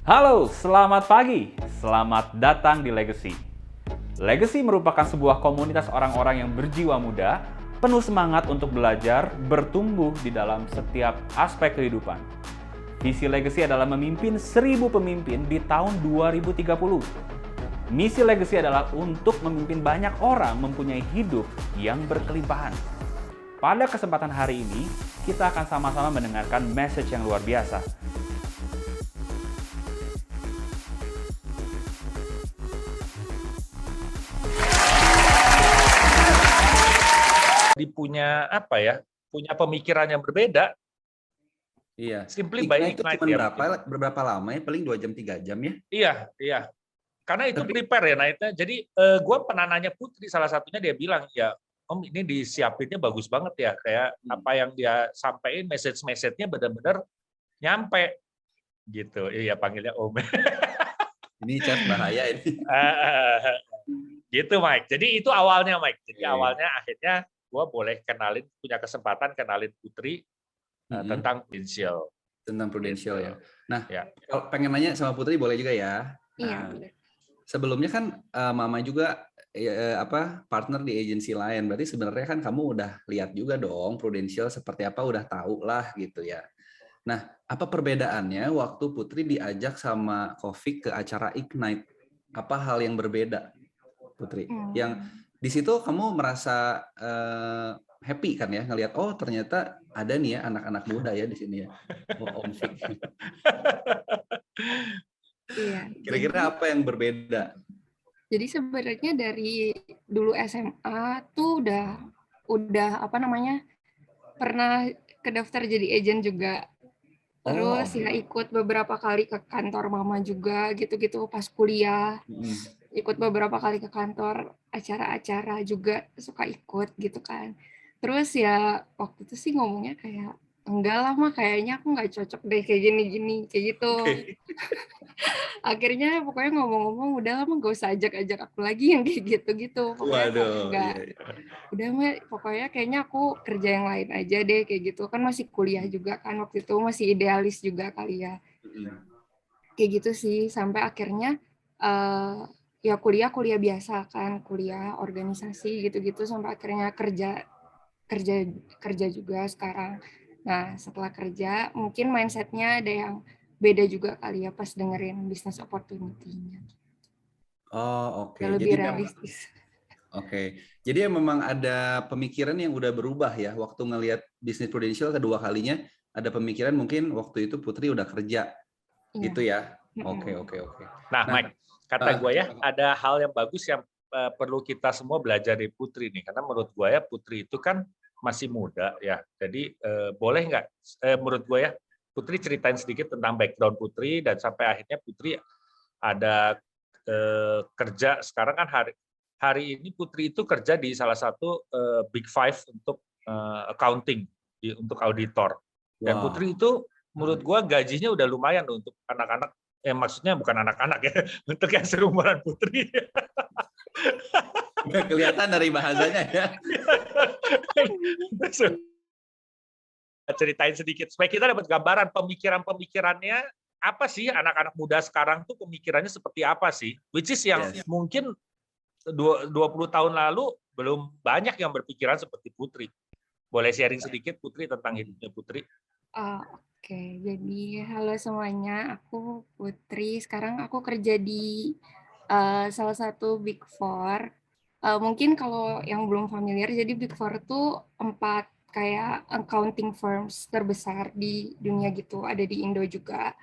Halo, selamat pagi. Selamat datang di Legacy. Legacy merupakan sebuah komunitas orang-orang yang berjiwa muda, penuh semangat untuk belajar, bertumbuh di dalam setiap aspek kehidupan. Visi Legacy adalah memimpin 1000 pemimpin di tahun 2030. Misi Legacy adalah untuk memimpin banyak orang mempunyai hidup yang berkelimpahan. Pada kesempatan hari ini, kita akan sama-sama mendengarkan message yang luar biasa. Punya apa ya? Punya pemikiran yang berbeda. Iya. Simply by Ignite itu Ignite cuma ya. berapa lama ya? Paling 2 jam 3 jam ya? Iya. Karena itu prepare ya Night-nya. Jadi gue pernah nanya Putri, salah satunya dia bilang, ya Om ini disiapinnya bagus banget ya. Kayak apa yang dia sampaikan, message-nya benar-benar nyampe. Gitu. Iya panggilnya Om. Ini chat bahaya ini. Gitu Mike. Jadi itu awalnya Mike. Jadi awalnya akhirnya gue boleh punya kesempatan kenalin Putri tentang Prudential. Tentang Prudential gitu. ya. Nah, ya. kalau pengen nanya sama Putri boleh juga ya. Iya. Sebelumnya kan Mama juga partner di agensi lain. Berarti sebenarnya kan kamu udah lihat juga dong Prudential seperti apa, udah tahu lah gitu ya. Nah, apa perbedaannya waktu Putri diajak sama Kofiq ke acara Ignite? Apa hal yang berbeda, Putri? Yang di situ kamu merasa happy kan ya ngelihat ternyata ada nih ya anak-anak muda ya di sini ya. Om Fik. Iya. Kira-kira apa yang berbeda? Jadi sebenarnya dari dulu SMA tuh udah pernah kedaftar jadi agent juga. Terus ya ikut beberapa kali ke kantor mama juga gitu-gitu pas kuliah. Ikut beberapa kali ke kantor, acara-acara juga suka ikut gitu kan. Terus ya waktu itu sih ngomongnya kayak enggak lah mah kayaknya aku nggak cocok deh kayak gini-gini kayak gitu. Akhirnya pokoknya ngomong-ngomong udah lah mah gak usah ajak-ajak aku lagi yang kayak gitu-gitu. Pokoknya enggak. Udah mah pokoknya kayaknya aku kerja yang lain aja deh kayak gitu. Kan masih kuliah juga kan waktu itu, masih idealis juga kali ya. Kayak gitu sih sampai akhirnya ya kuliah biasa kan, kuliah organisasi gitu-gitu sampai akhirnya kerja juga sekarang. Nah, setelah kerja mungkin mindset-nya ada yang beda juga kali ya pas dengerin business opportunity-nya. Oke. Lebih realistis. Oke. Jadi memang ada pemikiran yang udah berubah ya waktu ngelihat bisnis Prudential kedua kalinya, ada pemikiran mungkin waktu itu Putri udah kerja. Gitu ya. Oke. Nah, Mike, kata gue ya, ada hal yang bagus yang perlu kita semua belajar dari Putri nih. Karena menurut gue ya, Putri itu kan masih muda ya. Jadi boleh nggak, menurut gue ya, Putri ceritain sedikit tentang background Putri dan sampai akhirnya Putri ada kerja. Sekarang kan hari ini Putri itu kerja di salah satu Big Five untuk accounting, untuk auditor. Dan Putri itu menurut gua gajinya udah lumayan untuk anak-anak, maksudnya bukan anak-anak ya, untuk yang seumuran Putri. Nggak kelihatan dari bahasanya ya. Ceritain sedikit supaya kita dapat gambaran pemikirannya apa sih anak-anak muda sekarang tuh pemikirannya seperti apa sih? Which is yang mungkin 20 tahun lalu belum banyak yang berpikiran seperti Putri. Boleh sharing sedikit Putri tentang hidupnya Putri? Oke, jadi halo semuanya, aku Putri. Sekarang aku kerja di salah satu Big Four. Mungkin kalau yang belum familiar, jadi Big Four itu 4 kayak accounting firms terbesar di dunia gitu, ada di Indo juga.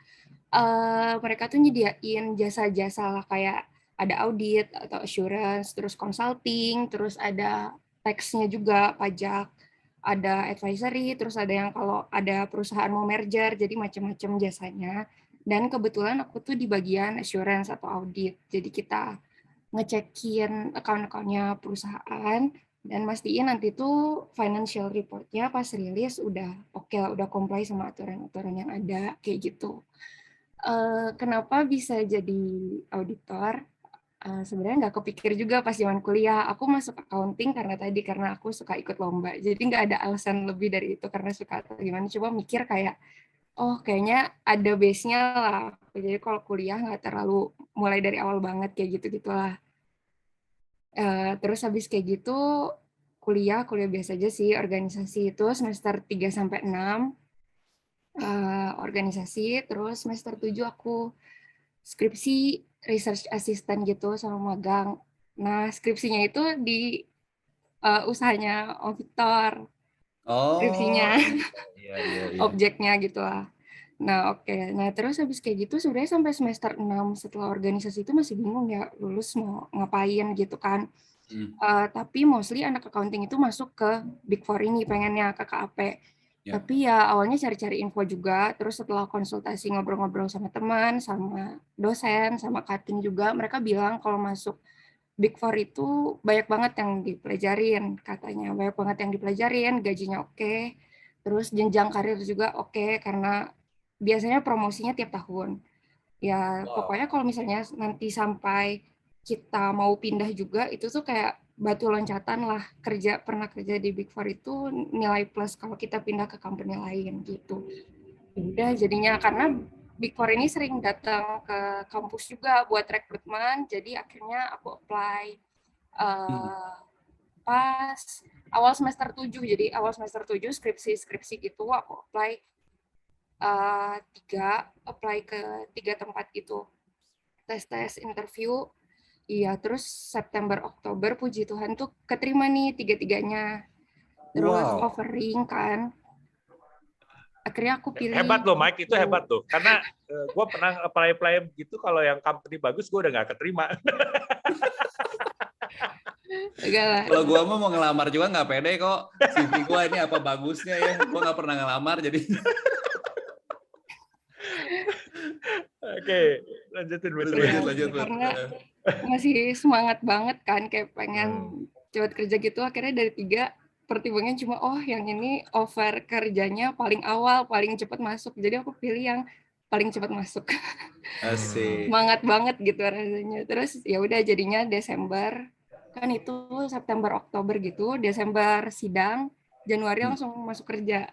Mereka tuh nyediain jasa-jasa lah kayak ada audit atau assurance, terus consulting, terus ada tax-nya juga, pajak, ada advisory, terus ada yang kalau ada perusahaan mau merger, jadi macam-macam jasanya. Dan kebetulan aku tuh di bagian assurance atau audit, jadi kita ngecekin account-accountnya perusahaan dan mastiin nanti tuh financial report-nya pas rilis udah oke lah, udah comply sama aturan-aturan yang ada, kayak gitu. Kenapa bisa jadi auditor? Sebenarnya nggak kepikir juga pas zaman kuliah. Aku masuk accounting karena aku suka ikut lomba. Jadi nggak ada alasan lebih dari itu karena suka atau gimana. Coba mikir kayak oh kayaknya ada base-nya lah. Jadi kalau kuliah nggak terlalu mulai dari awal banget kayak gitu-gitulah. Terus habis kayak gitu kuliah biasa aja sih, organisasi itu semester 3 sampai 6 organisasi, terus semester 7 aku skripsi research assistant gitu sama magang. Nah, skripsinya itu di usahanya Om Victor, Oh, skripsinya, iya, iya, iya. objeknya gitu lah. Nah, oke. Nah, terus habis kayak gitu sebenarnya sampai semester 6 setelah organisasi itu masih bingung ya lulus mau ngapain gitu kan. Hmm, Tapi mostly anak accounting itu masuk ke Big Four ini pengennya ke KAP. ya. Tapi ya awalnya cari-cari info juga, terus setelah konsultasi ngobrol-ngobrol sama teman, sama dosen, sama cutting juga, mereka bilang kalau masuk Big Four itu banyak banget yang dipelajarin, katanya. Banyak banget yang dipelajarin, gajinya oke, terus jenjang karir juga oke, karena biasanya promosinya tiap tahun. Ya, Wow. pokoknya kalau misalnya nanti sampai kita mau pindah juga, itu tuh kayak batu loncatan lah. Pernah kerja di Big Four itu nilai plus kalau kita pindah ke company lain gitu. Ya udah jadinya karena Big Four ini sering datang ke kampus juga buat rekrutmen, jadi akhirnya aku apply Hmm. eh, pas awal semester 7. Jadi awal semester 7 skripsi gitu aku apply ke 3 tempat gitu. Tes interview. Iya, terus September Oktober puji Tuhan tuh keterima nih tiga-tiganya. Terus Wow. offering kan. Akhirnya aku Hebat pilih loh Mike, itu itu. hebat loh. Karena gue pernah apply gitu, kalau yang company bagus gue udah nggak keterima. Enggak lah. Kalau gua mah mau ngelamar juga nggak pede kok. CV gua ini apa bagusnya ya? Gua nggak pernah ngelamar jadi. Oke, lanjutin Terus Putri. lanjut Ya, lanjut Put. karena masih semangat banget kan kayak pengen Hmm. cepat kerja gitu. Akhirnya dari 3 pertimbangan cuma yang ini offer kerjanya paling awal, paling cepat masuk. Jadi aku pilih yang paling cepat masuk. Asik. Semangat banget gitu rasanya. Terus ya udah jadinya Desember, kan itu September Oktober gitu, Desember sidang, Januari Hmm. langsung masuk kerja.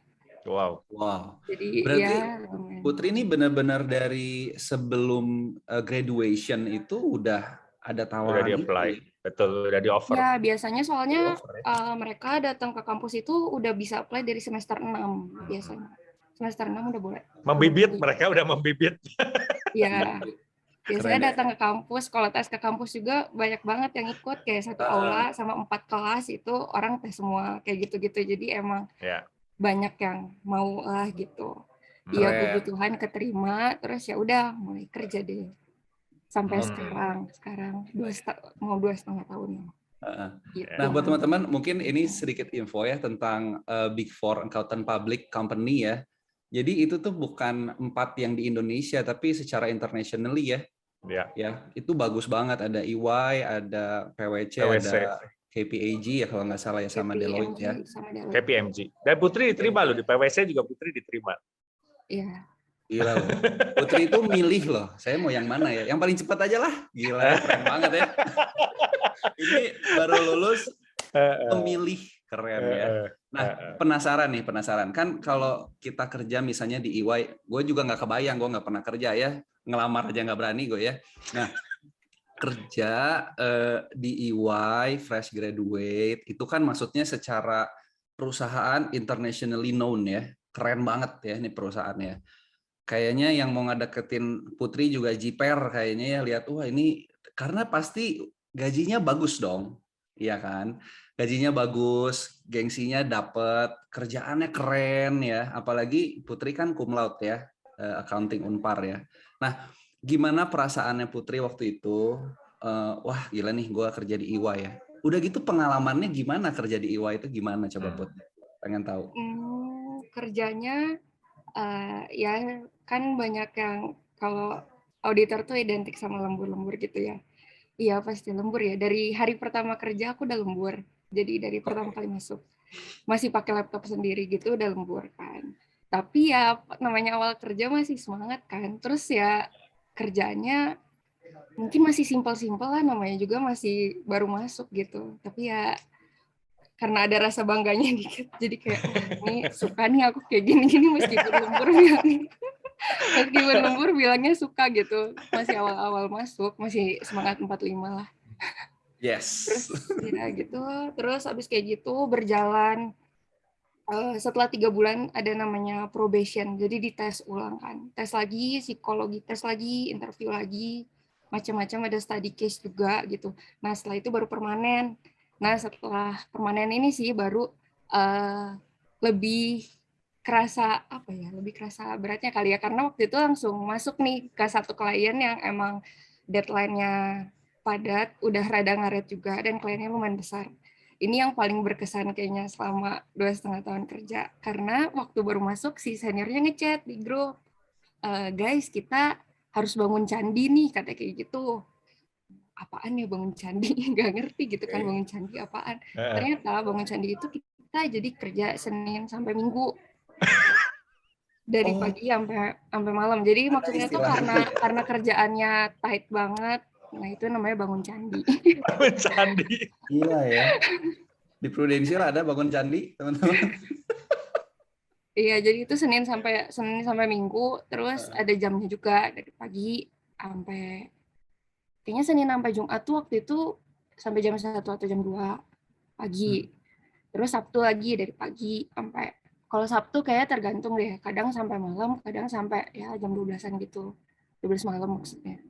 Wow. Wow. Jadi Berarti ya lumayan. Putri ini benar-benar dari sebelum graduation itu udah ada Udah tawaran di itu apply, ya? betul, udah di offer. Ya biasanya Di soalnya offer ya? mereka datang ke kampus itu udah bisa apply dari semester 6 biasanya. Semester 6 udah boleh. Membibit, mereka udah membibit. Ya, Keren biasanya ya. datang ke kampus, kalau tes ke kampus juga banyak banget yang ikut, kayak satu aula sama 4 kelas itu orang tes semua, kayak gitu-gitu. Jadi emang Ya. banyak yang mau lah gitu. Iya, puji Keren. Tuhan keterima, terus ya udah mulai kerja deh. Sampai Hmm. sekarang mau 2,5 tahun Heeh. gitu. Nah, buat teman-teman, mungkin ini sedikit info ya tentang Big Four Accountant Public Company ya. Jadi itu tuh bukan 4 yang di Indonesia, tapi secara internationally ya. Ya. Ya, itu bagus banget. Ada EY, ada PwC, PwC, ada KPAG ya kalau nggak salah ya sama Deloitte KPMG ya. sama Deloitte. KPMG. Dan Putri diterima loh, di PwC juga Putri diterima. Iya. Gila loh. Putri itu milih loh. Saya mau yang mana ya? Yang paling cepat aja lah. Gila ya, keren banget ya. Ini baru lulus memilih, keren ya. Nah, penasaran. Kan kalau kita kerja misalnya di EY, gue juga nggak kebayang, gue nggak pernah kerja ya. Ngelamar aja nggak berani gue ya. Nah, kerja di EY, fresh graduate, itu kan maksudnya secara perusahaan internationally known ya. Keren banget ya ini perusahaannya. Kayaknya yang mau ngedeketin Putri juga jiper kayaknya ya, lihat wah ini karena pasti gajinya bagus dong. Iya kan? Gajinya bagus, gengsinya dapet, kerjaannya keren ya. Apalagi Putri kan cum laude ya, accounting Unpar ya. Nah, gimana perasaannya Putri waktu itu? Wah gila nih gue kerja di EY ya. Udah gitu pengalamannya gimana kerja di EY itu gimana coba Put? Pengen tahu. Kerjanya ya kan banyak yang kalau auditor tuh identik sama lembur-lembur gitu ya. Iya pasti lembur ya. Dari hari pertama kerja aku udah lembur. Jadi dari pertama kali masuk masih pakai laptop sendiri gitu udah lembur kan. Tapi ya namanya awal kerja masih semangat kan. Terus ya kerjanya mungkin masih simpel-simpel lah, namanya juga masih baru masuk gitu. Tapi ya karena ada rasa bangganya dikit. Jadi kayak, ini suka nih aku kayak gini-gini meskipun lembur bilangnya suka gitu. Masih awal-awal masuk, masih semangat 45 lah. Yes. Terus ya gitu, terus habis kayak gitu berjalan. Setelah 3 bulan ada namanya probation, jadi dites ulang kan. Tes lagi, psikologi tes lagi, interview lagi, macam-macam, ada study case juga gitu. Nah setelah itu baru permanen. Nah setelah permanen ini sih baru lebih kerasa apa ya, lebih kerasa beratnya kali ya, karena waktu itu langsung masuk nih ke satu klien yang emang deadline-nya padat, udah rada ngaret juga, dan kliennya lumayan besar. Ini yang paling berkesan kayaknya selama 2,5 tahun kerja, karena waktu baru masuk si seniornya ngechat di grup, guys kita harus bangun candi nih, kata kayak gitu. Apaan ya bangun candi? Nggak ngerti gitu kan bangun candi apaan. Ternyata bangun candi itu kita jadi kerja Senin sampai Minggu, dari pagi sampai malam. Jadi maksudnya tuh karena kerjaannya tight banget. Nah itu namanya bangun candi. Bangun candi. Gila ya. Di Prudential ada bangun candi, teman-teman. Iya, jadi itu Senin sampai Minggu, terus ada jamnya juga dari pagi sampai kayaknya Senin sampai Jumat tuh waktu itu sampai jam 1 atau jam 2 pagi. Terus Sabtu lagi dari pagi sampai, kalau Sabtu kayak tergantung deh, kadang sampai malam, kadang sampai ya jam 12-an gitu. 12 malam maksudnya.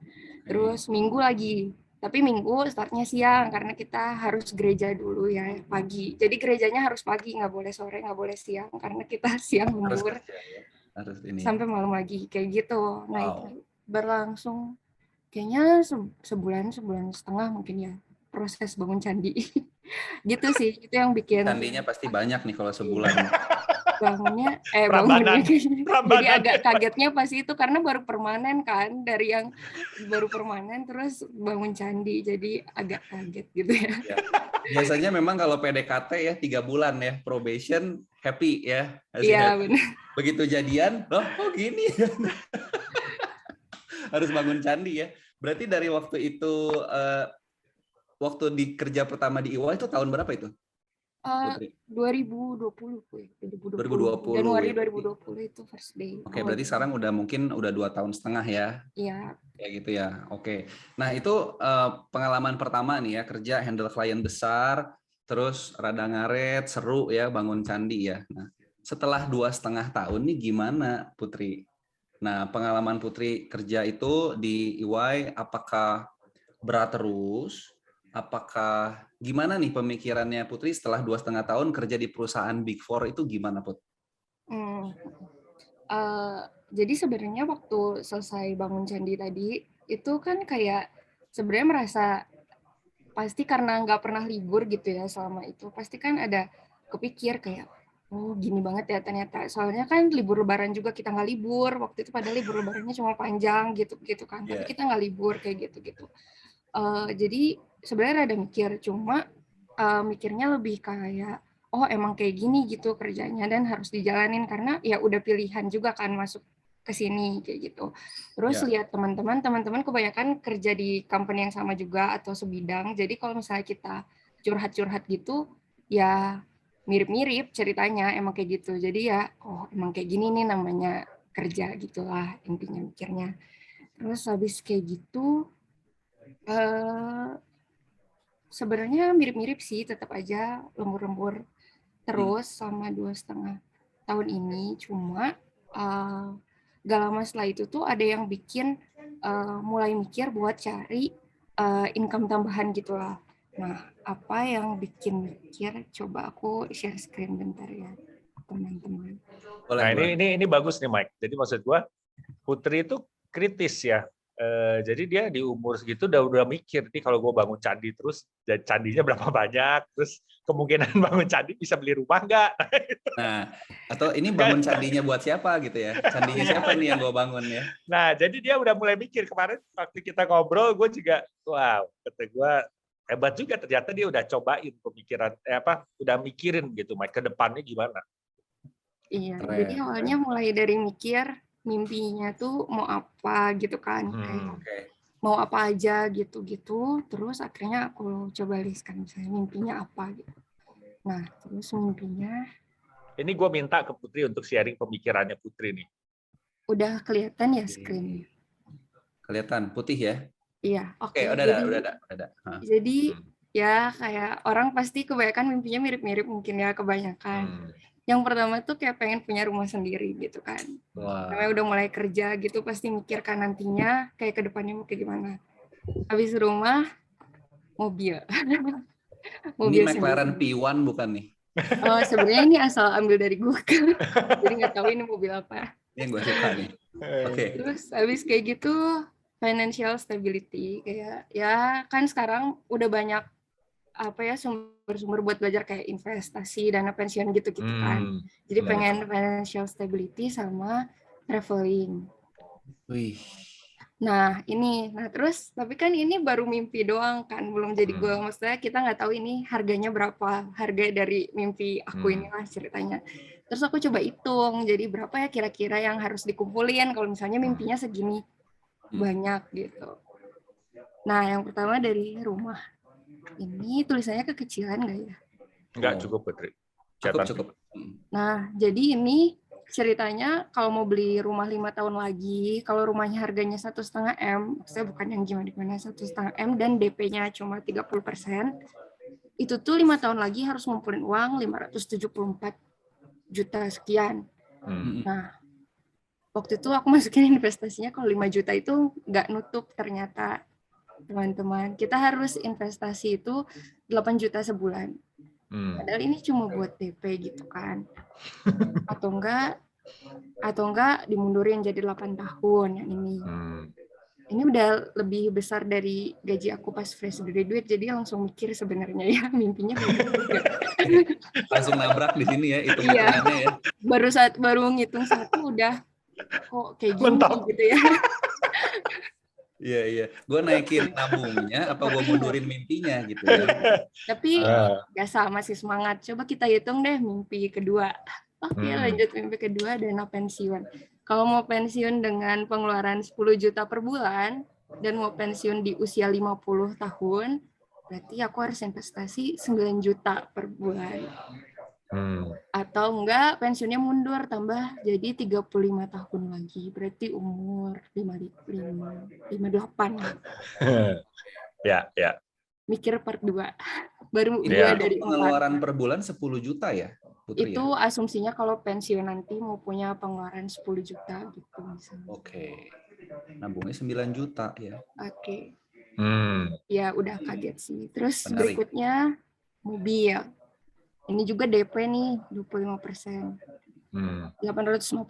Terus Minggu lagi. Tapi Minggu startnya siang karena kita harus gereja dulu ya pagi. Jadi gerejanya harus pagi, nggak boleh sore, nggak boleh siang karena kita siang lembur Harus ini. sampai malam lagi kayak gitu. Nah itu berlangsung kayaknya sebulan setengah mungkin ya proses bangun candi. Gitu sih, itu yang bikin Candinya pasti banyak nih kalau sebulan. bangunnya Prambanan. jadi agak kagetnya pas itu karena baru permanen kan, dari yang baru permanen terus bangun candi, jadi agak kaget gitu ya. Biasanya memang kalau PDKT ya 3 bulan ya, probation happy ya. Iya benar. Begitu jadian, loh kok gini? Harus bangun candi ya. Berarti dari waktu itu, waktu di kerja pertama di EY itu tahun berapa itu? 2020. Januari 2020 itu first day. Oke, berarti sekarang mungkin udah 2,5 tahun ya? Iya. Kayak gitu ya. Oke. Nah itu pengalaman pertama nih ya, kerja handle klien besar, terus rada ngaret, seru ya, bangun candi ya. Nah setelah 2,5 tahun nih gimana Putri? Nah pengalaman Putri kerja itu di EY apakah berat terus? Apakah gimana nih pemikirannya Putri setelah 2,5 tahun kerja di perusahaan Big Four itu gimana Put? Jadi sebenarnya waktu selesai bangun candi tadi itu kan kayak sebenarnya merasa pasti karena nggak pernah libur gitu ya selama itu, pasti kan ada kepikir kayak oh gini banget ya ternyata, soalnya kan libur lebaran juga kita nggak libur waktu itu, padahal libur lebarannya cuma panjang gitu kan, tapi kita nggak libur kayak gitu. Jadi sebenarnya ada mikir, cuma mikirnya lebih kayak oh emang kayak gini gitu kerjanya dan harus dijalanin karena ya udah pilihan juga kan masuk ke sini kayak gitu. Terus lihat teman-teman kebanyakan kerja di company yang sama juga atau sebidang. Jadi kalau misalnya kita curhat-curhat gitu ya mirip-mirip ceritanya emang kayak gitu. Jadi ya oh emang kayak gini nih namanya kerja gitulah intinya mikirnya. Terus habis kayak gitu sebenarnya mirip-mirip sih, tetap aja lembur-lembur terus sama 2,5 tahun ini. Cuma gak lama setelah itu tuh ada yang bikin mulai mikir buat cari income tambahan gitulah. Nah, apa yang bikin mikir? Coba aku share screen bentar ya, teman-teman. Nah ini bagus nih Mike. Jadi maksud gua Putri itu kritis ya. Jadi dia di umur segitu udah mikir nih kalau gue bangun candi terus dan candinya berapa banyak, terus kemungkinan bangun candi bisa beli rumah nggak? Nah, atau ini bangun candinya buat siapa gitu ya? Candinya siapa nih yang gue bangun ya? Nah, jadi dia udah mulai mikir. Kemarin waktu kita ngobrol, gue juga, wow, kata gue hebat juga ternyata dia udah cobain pemikiran, udah mikirin gitu, Mike, ke depannya gimana? Iya, jadi awalnya mulai dari mikir mimpinya tuh mau apa gitu kan, mau apa aja gitu-gitu, terus akhirnya aku coba listkan misalnya mimpinya apa gitu. Nah, terus mimpinya Ini gue minta ke Putri untuk sharing pemikirannya Putri nih. udah kelihatan ya screen-nya? Kelihatan putih ya? Iya, Oke, oke. udah ada. Hah. Jadi ya kayak orang pasti kebanyakan mimpinya mirip-mirip mungkin ya kebanyakan. Yang pertama tuh kayak pengen punya rumah sendiri gitu kan. Wah. Namanya udah mulai kerja gitu pasti mikirkan nantinya kayak ke depannya mau kayak gimana. Habis rumah, mobil. Ini Mobil McLaren sendiri. P1 bukan nih? Oh, sebenarnya ini asal ambil dari Google. Jadi nggak tahu ini mobil apa. Ini yang gue suka nih. Oke. Terus habis kayak gitu financial stability kayak ya kan sekarang udah banyak apa ya sumber-sumber buat belajar kayak investasi, dana pensiun gitu-gitu kan. Jadi benar. pengen financial stability sama traveling. Wih. Nah terus tapi kan ini baru mimpi doang kan, belum jadi goal. Maksudnya kita nggak tahu ini harganya berapa, harga dari mimpi aku inilah ceritanya. Terus aku coba hitung, jadi berapa ya kira-kira yang harus dikumpulin kalau misalnya mimpinya segini banyak gitu. Nah yang pertama dari rumah. Ini tulisannya kekecilan nggak ya? Enggak cukup, Putri. Cukup. Nah, jadi ini ceritanya kalau mau beli rumah 5 tahun lagi, kalau rumahnya harganya 1,5 M, maksudnya bukan yang gimana-gimana, 1,5 M dan DP-nya cuma 30%, itu tuh 5 tahun lagi harus ngumpulin uang 574 juta sekian. Nah, waktu itu aku masukin investasinya kalau 5 juta itu nggak nutup ternyata, teman-teman. Kita harus investasi itu 8 juta sebulan. Padahal ini cuma buat DP gitu kan. Atau enggak dimundurin jadi 8 tahun yang ini. Ini udah lebih besar dari gaji aku pas fresh graduate, jadi langsung mikir sebenarnya ya mimpinya juga. Langsung nabrak di sini ya hitung-hitungannya ya. Baru ngitung satu udah kok kayak gini gitu ya. Iya. Gue naikin nabungnya apa gue mundurin mimpinya gitu ya. Tapi biasa masih semangat. Coba kita hitung deh mimpi kedua. Oke, lanjut mimpi kedua, dana pensiun. Kalau mau pensiun dengan pengeluaran 10 juta per bulan dan mau pensiun di usia 50 tahun, berarti aku harus investasi 9 juta per bulan. Atau enggak pensiunnya mundur tambah jadi 35 tahun lagi, berarti umur 58. Ya. Mikir part 2. Baru Ini 2 dari 4. Pengeluaran per bulan 10 juta ya, Putri? Itu asumsinya kalau pensiun nanti mau punya pengeluaran 10 juta gitu misalnya. Oke. Nabungnya 9 juta ya. Oke. Ya udah kaget sih. Terus Menarik. berikutnya mobil. Ini juga DP nih 25%. 850.000.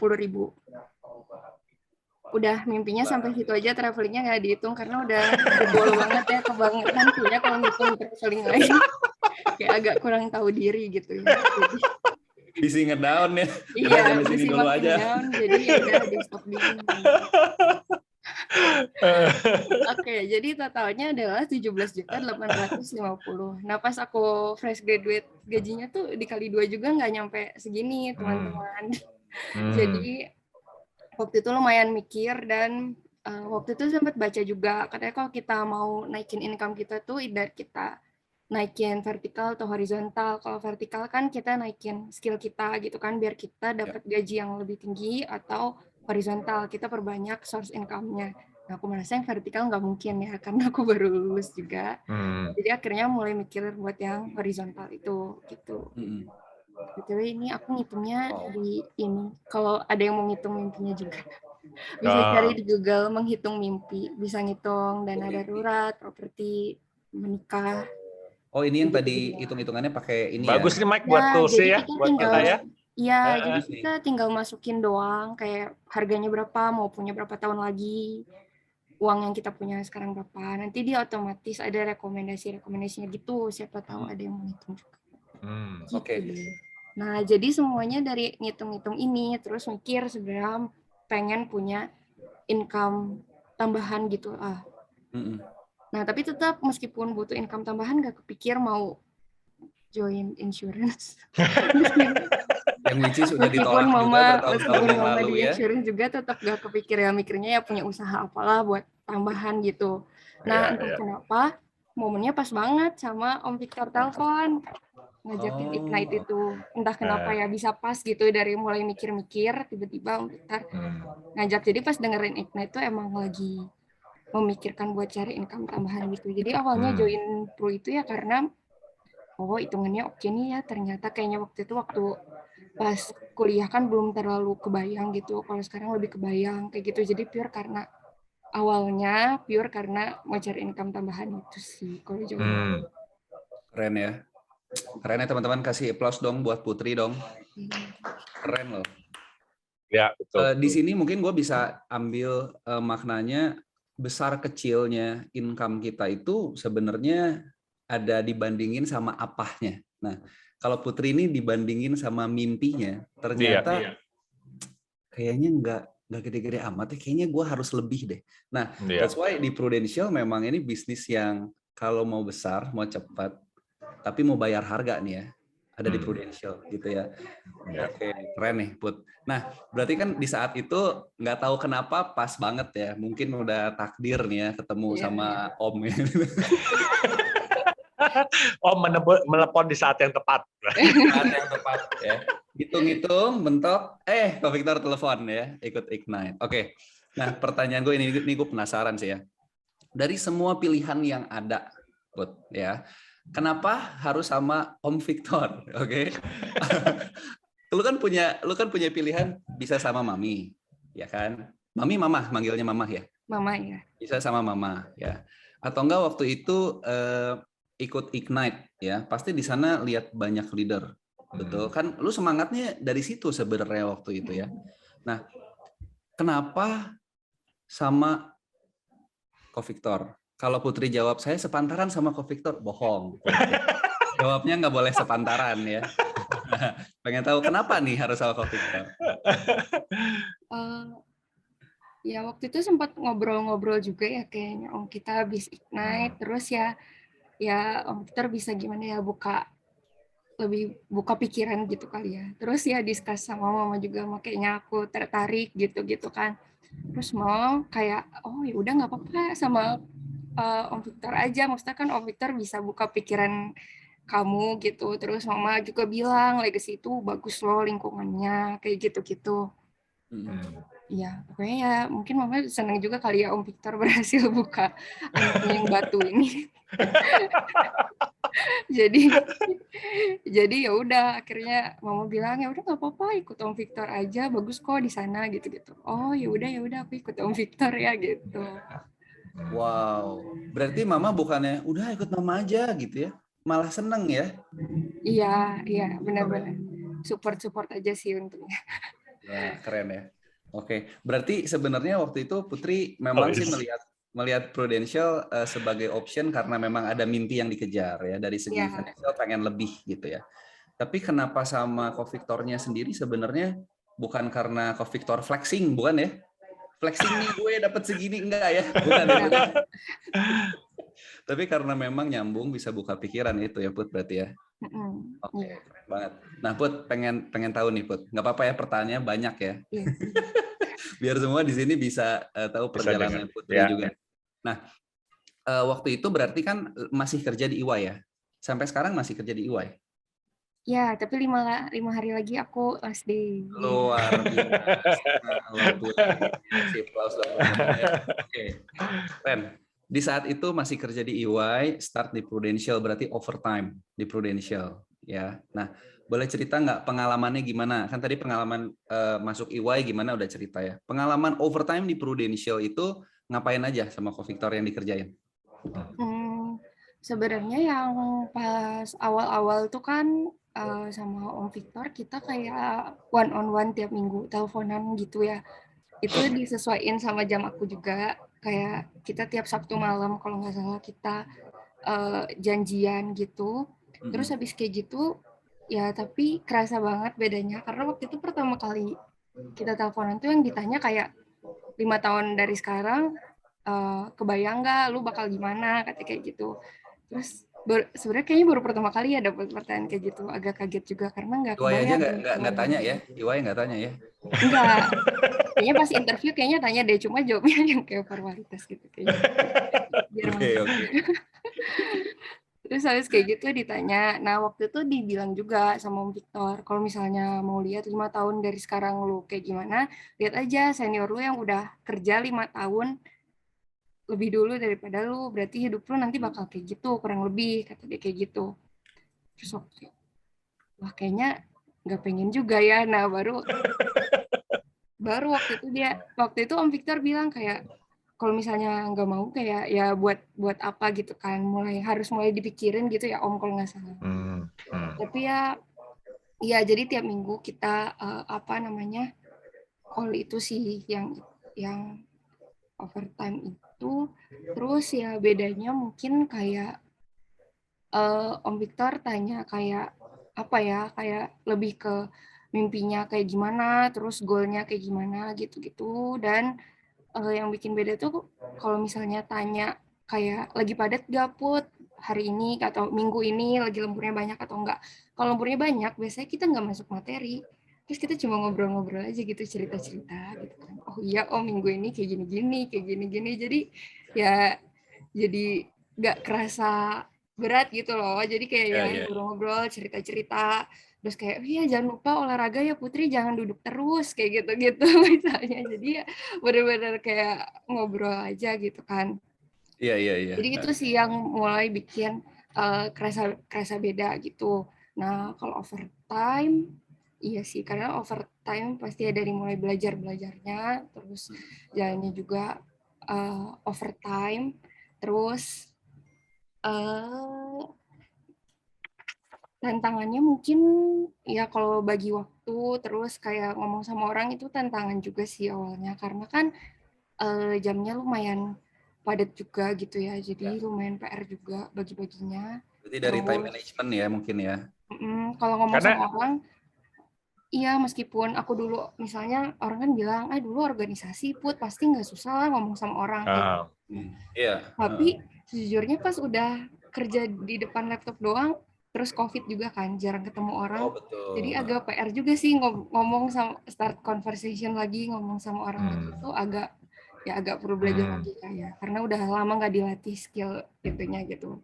Udah mimpinya sampai situ aja, travelingnya nggak dihitung karena udah jebol banget ya, kebangetan punya kalau ngitung traveling lagi. Kayak agak kurang tahu diri gitu ya. Jadi, Bisi ngedown ya. iya, Sampai sini bisi dulu makin aja. down, jadi ya udah di stop dulu. Oke, jadi totalnya adalah 17.850. Nah, pas aku fresh graduate, gajinya tuh dikali 2 juga nggak nyampe segini, teman-teman. Jadi waktu itu lumayan mikir dan waktu itu sempat baca juga, katanya kalau kita mau naikin income kita tuh either kita naikin vertikal atau horizontal. Kalau vertikal kan kita naikin skill kita gitu kan, biar kita dapat gaji yang lebih tinggi, atau horizontal kita perbanyak source income-nya. Nah, aku merasa yang vertikal nggak mungkin ya, karena aku baru lulus juga. Jadi akhirnya mulai mikir buat yang horizontal itu gitu. Betul, ini aku ngitungnya di ini. Kalau ada yang mau ngitung mimpinya juga, bisa cari di Google menghitung mimpi. Bisa ngitung dana darurat, properti, menikah. Oh, ini yang tadi hitung-hitungannya pakai ini Bagus ya? nih Mike buat tools ya, buat kita ya. Iya, jadi kita tinggal masukin doang, kayak harganya berapa, mau punya berapa tahun lagi, uang yang kita punya sekarang berapa. Nanti dia otomatis ada rekomendasinya gitu, siapa tahu ada yang menghitung juga. Oke. Nah, jadi semuanya dari ngitung-ngitung ini, terus mikir sebenarnya pengen punya income tambahan gitu lah. Nah, tapi tetap meskipun butuh income tambahan, gak kepikir mau join insurance. Yang which is sudah Meskipun ditolak juga bertahun-tahun yang mama lalu di ya. insurance juga tetap gak kepikir ya, mikirnya ya punya usaha apalah buat tambahan gitu. Nah, entah kenapa momennya pas banget sama Om Victor telepon. ngajakin Oh, Ignite itu. Entah kenapa ya bisa pas gitu dari mulai mikir-mikir tiba-tiba Om Victor ngajak. Jadi pas dengerin Ignite itu emang lagi memikirkan buat cari income tambahan gitu. Jadi awalnya join Pro itu ya karena hitungannya oke nih ya, ternyata kayaknya waktu pas kuliah kan belum terlalu kebayang gitu. Kalau sekarang lebih kebayang kayak gitu. Jadi awalnya pure karena mau cari income tambahan itu sih kalau join. keren ya. Keren ya teman-teman, kasih applause dong buat Putri dong. Keren loh. Ya, betul. Di sini mungkin gue bisa ambil maknanya besar kecilnya income kita itu sebenarnya ada dibandingin sama apanya. Nah, kalau Putri ini dibandingin sama mimpinya, ternyata kayaknya nggak gede-gede amat ya. Kayaknya gue harus lebih deh. Nah, that's why di Prudential memang ini bisnis yang kalau mau besar, mau cepat, tapi mau bayar harga nih ya, ada di Prudential gitu ya. Oke, keren nih Put. Nah, berarti kan di saat itu nggak tahu kenapa pas banget ya, mungkin udah takdir nih ya ketemu sama Om ya. Menelepon di saat yang tepat. Saat yang tepat ya. Hitung-hitung, mentok, Kak Victor telepon ya, ikut Ignite. Oke. Nah, pertanyaan gue ini gue penasaran sih ya. Dari semua pilihan yang ada, Put, ya. Kenapa harus sama Om Victor? Oke. Lu kan punya pilihan bisa sama Mami, ya kan? Mami, Mama, manggilnya Mama ya? Mama ya. Bisa sama Mama ya. Atau enggak waktu itu ikut Ignite ya, pasti di sana lihat banyak leader. Betul kan? Lu semangatnya dari situ sebenarnya waktu itu ya. Nah, kenapa sama Ko Victor? Kalau Putri jawab saya sepantaran sama Ko Victor, bohong. Jawabnya nggak boleh sepantaran ya. Pengen tahu kenapa nih harus sama Ko Victor? Ya waktu itu sempat ngobrol-ngobrol juga ya kayaknya Om kita habis Ignite, terus ya Om Victor bisa gimana ya lebih buka pikiran gitu kali ya. Terus ya diskus sama Mama juga, makanya aku tertarik gitu kan. Terus mau kayak ya udah nggak apa-apa sama Om Victor aja. Maksudnya kan Om Victor bisa buka pikiran kamu gitu. Terus Mama juga bilang Legacy itu bagus loh lingkungannya kayak gitu-gitu. Iya, pokoknya ya mungkin Mama senang juga kali ya Om Victor berhasil buka anaknya yang batu ini. jadi ya udah akhirnya Mama bilang ya udah nggak apa-apa ikut Om Victor aja, bagus kok di sana gitu. Oh ya udah aku ikut Om Victor ya gitu. Wow, berarti Mama bukannya udah ikut Mama aja gitu ya, malah seneng ya? Iya benar-benar support aja sih untungnya. Wah, keren ya. Oke, berarti sebenarnya waktu itu Putri memang sih melihat Prudential sebagai option karena memang ada mimpi yang dikejar ya, dari segi financial pengen lebih gitu ya. Tapi kenapa sama Ko Victornya sendiri sebenarnya bukan karena Ko Victor flexing, bukan ya? Flexing nih gue dapat segini enggak ya? Bukan ya. Tapi karena memang nyambung bisa buka pikiran itu ya Put berarti ya. Oke, keren banget. Nah Put pengen tahu nih Put, nggak apa-apa ya pertanyaannya banyak ya. Biar semua di sini bisa tahu perjalanan Putri juga. Nah waktu itu berarti kan masih kerja di EY ya? Sampai sekarang masih kerja di EY? Ya, tapi 5 hari lagi aku last day. Luar biasa. Oke, keren. Di saat itu masih kerja di EY, start di Prudential, berarti overtime di Prudential. Ya, nah boleh cerita nggak pengalamannya gimana? Kan tadi pengalaman masuk EY gimana udah cerita ya. Pengalaman overtime di Prudential itu ngapain aja sama Ko Victor yang dikerjain? Sebenarnya yang pas awal-awal tuh kan sama Om Victor kita kayak one on one tiap minggu teleponan gitu ya. Itu disesuaikan sama jam aku juga. Kayak kita tiap Sabtu malam kalau nggak salah kita janjian gitu. Terus habis kayak gitu ya tapi kerasa banget bedanya karena waktu itu pertama kali kita teleponan tuh yang ditanya kayak 5 tahun dari sekarang kebayang nggak lu bakal gimana katanya kayak gitu. Terus sebenarnya kayaknya baru pertama kali ya dapat pertanyaan kayak gitu, agak kaget juga karena nggak kebayang. EY aja nggak tanya ya, EY nggak tanya ya? Enggak, kayaknya pas interview kayaknya tanya deh, cuma jawabnya yang kayak formalitas gitu kayaknya. Oke. Terus Terus habis kayak gitu ditanya. Nah, waktu itu dibilang juga sama Om Victor, kalau misalnya mau lihat 5 tahun dari sekarang lu kayak gimana, lihat aja senior lu yang udah kerja 5 tahun lebih dulu daripada lu, berarti hidup lu nanti bakal kayak gitu, kurang lebih, kata dia kayak gitu. Terus wah kayaknya nggak pengen juga ya. Nah, baru waktu itu Om Victor bilang kayak, kalau misalnya nggak mau kayak ya buat apa gitu kan, harus mulai dipikirin gitu ya Om, kalau nggak salah. Tapi ya jadi tiap minggu kita call itu sih yang overtime itu. Terus ya bedanya mungkin kayak Om Victor tanya kayak apa ya, kayak lebih ke mimpinya kayak gimana, terus goalnya kayak gimana gitu-gitu. Dan yang bikin beda tuh kalau misalnya tanya kayak lagi padat gak Put hari ini atau minggu ini, lagi lemburnya banyak atau enggak. Kalau lemburnya banyak biasanya kita nggak masuk materi, terus kita cuma ngobrol-ngobrol aja gitu, cerita-cerita gitu kan. Oh iya minggu ini kayak gini-gini, kayak gini-gini. Jadi nggak kerasa berat gitu loh, jadi kayak yang ngobrol-ngobrol, cerita-cerita. Terus kayak, iya jangan lupa olahraga ya Putri, jangan duduk terus, kayak gitu-gitu misalnya. Jadi ya benar-benar kayak ngobrol aja gitu kan. Iya. Jadi itu sih yang mulai bikin kerasa beda gitu. Nah, kalau overtime, iya sih, karena overtime pasti ya dari mulai belajarnya, terus jalannya juga overtime, terus tantangannya mungkin ya kalau bagi waktu, terus kayak ngomong sama orang itu tantangan juga sih awalnya, karena kan jamnya lumayan padat juga gitu ya, jadi lumayan PR juga bagi-baginya. Berarti dari time management ya mungkin ya. Kalau ngomong Karena sama orang, iya meskipun aku dulu misalnya orang kan bilang, dulu organisasi Put pasti nggak susah lah ngomong sama orang. Iya. Tapi sejujurnya pas udah kerja di depan laptop doang, terus COVID juga kan, jarang ketemu orang. Oh, betul. Jadi agak PR juga sih ngomong sama, start conversation lagi, ngomong sama orang lagi itu agak perlu belajar lagi kayak, karena udah lama nggak dilatih skill itunya gitu.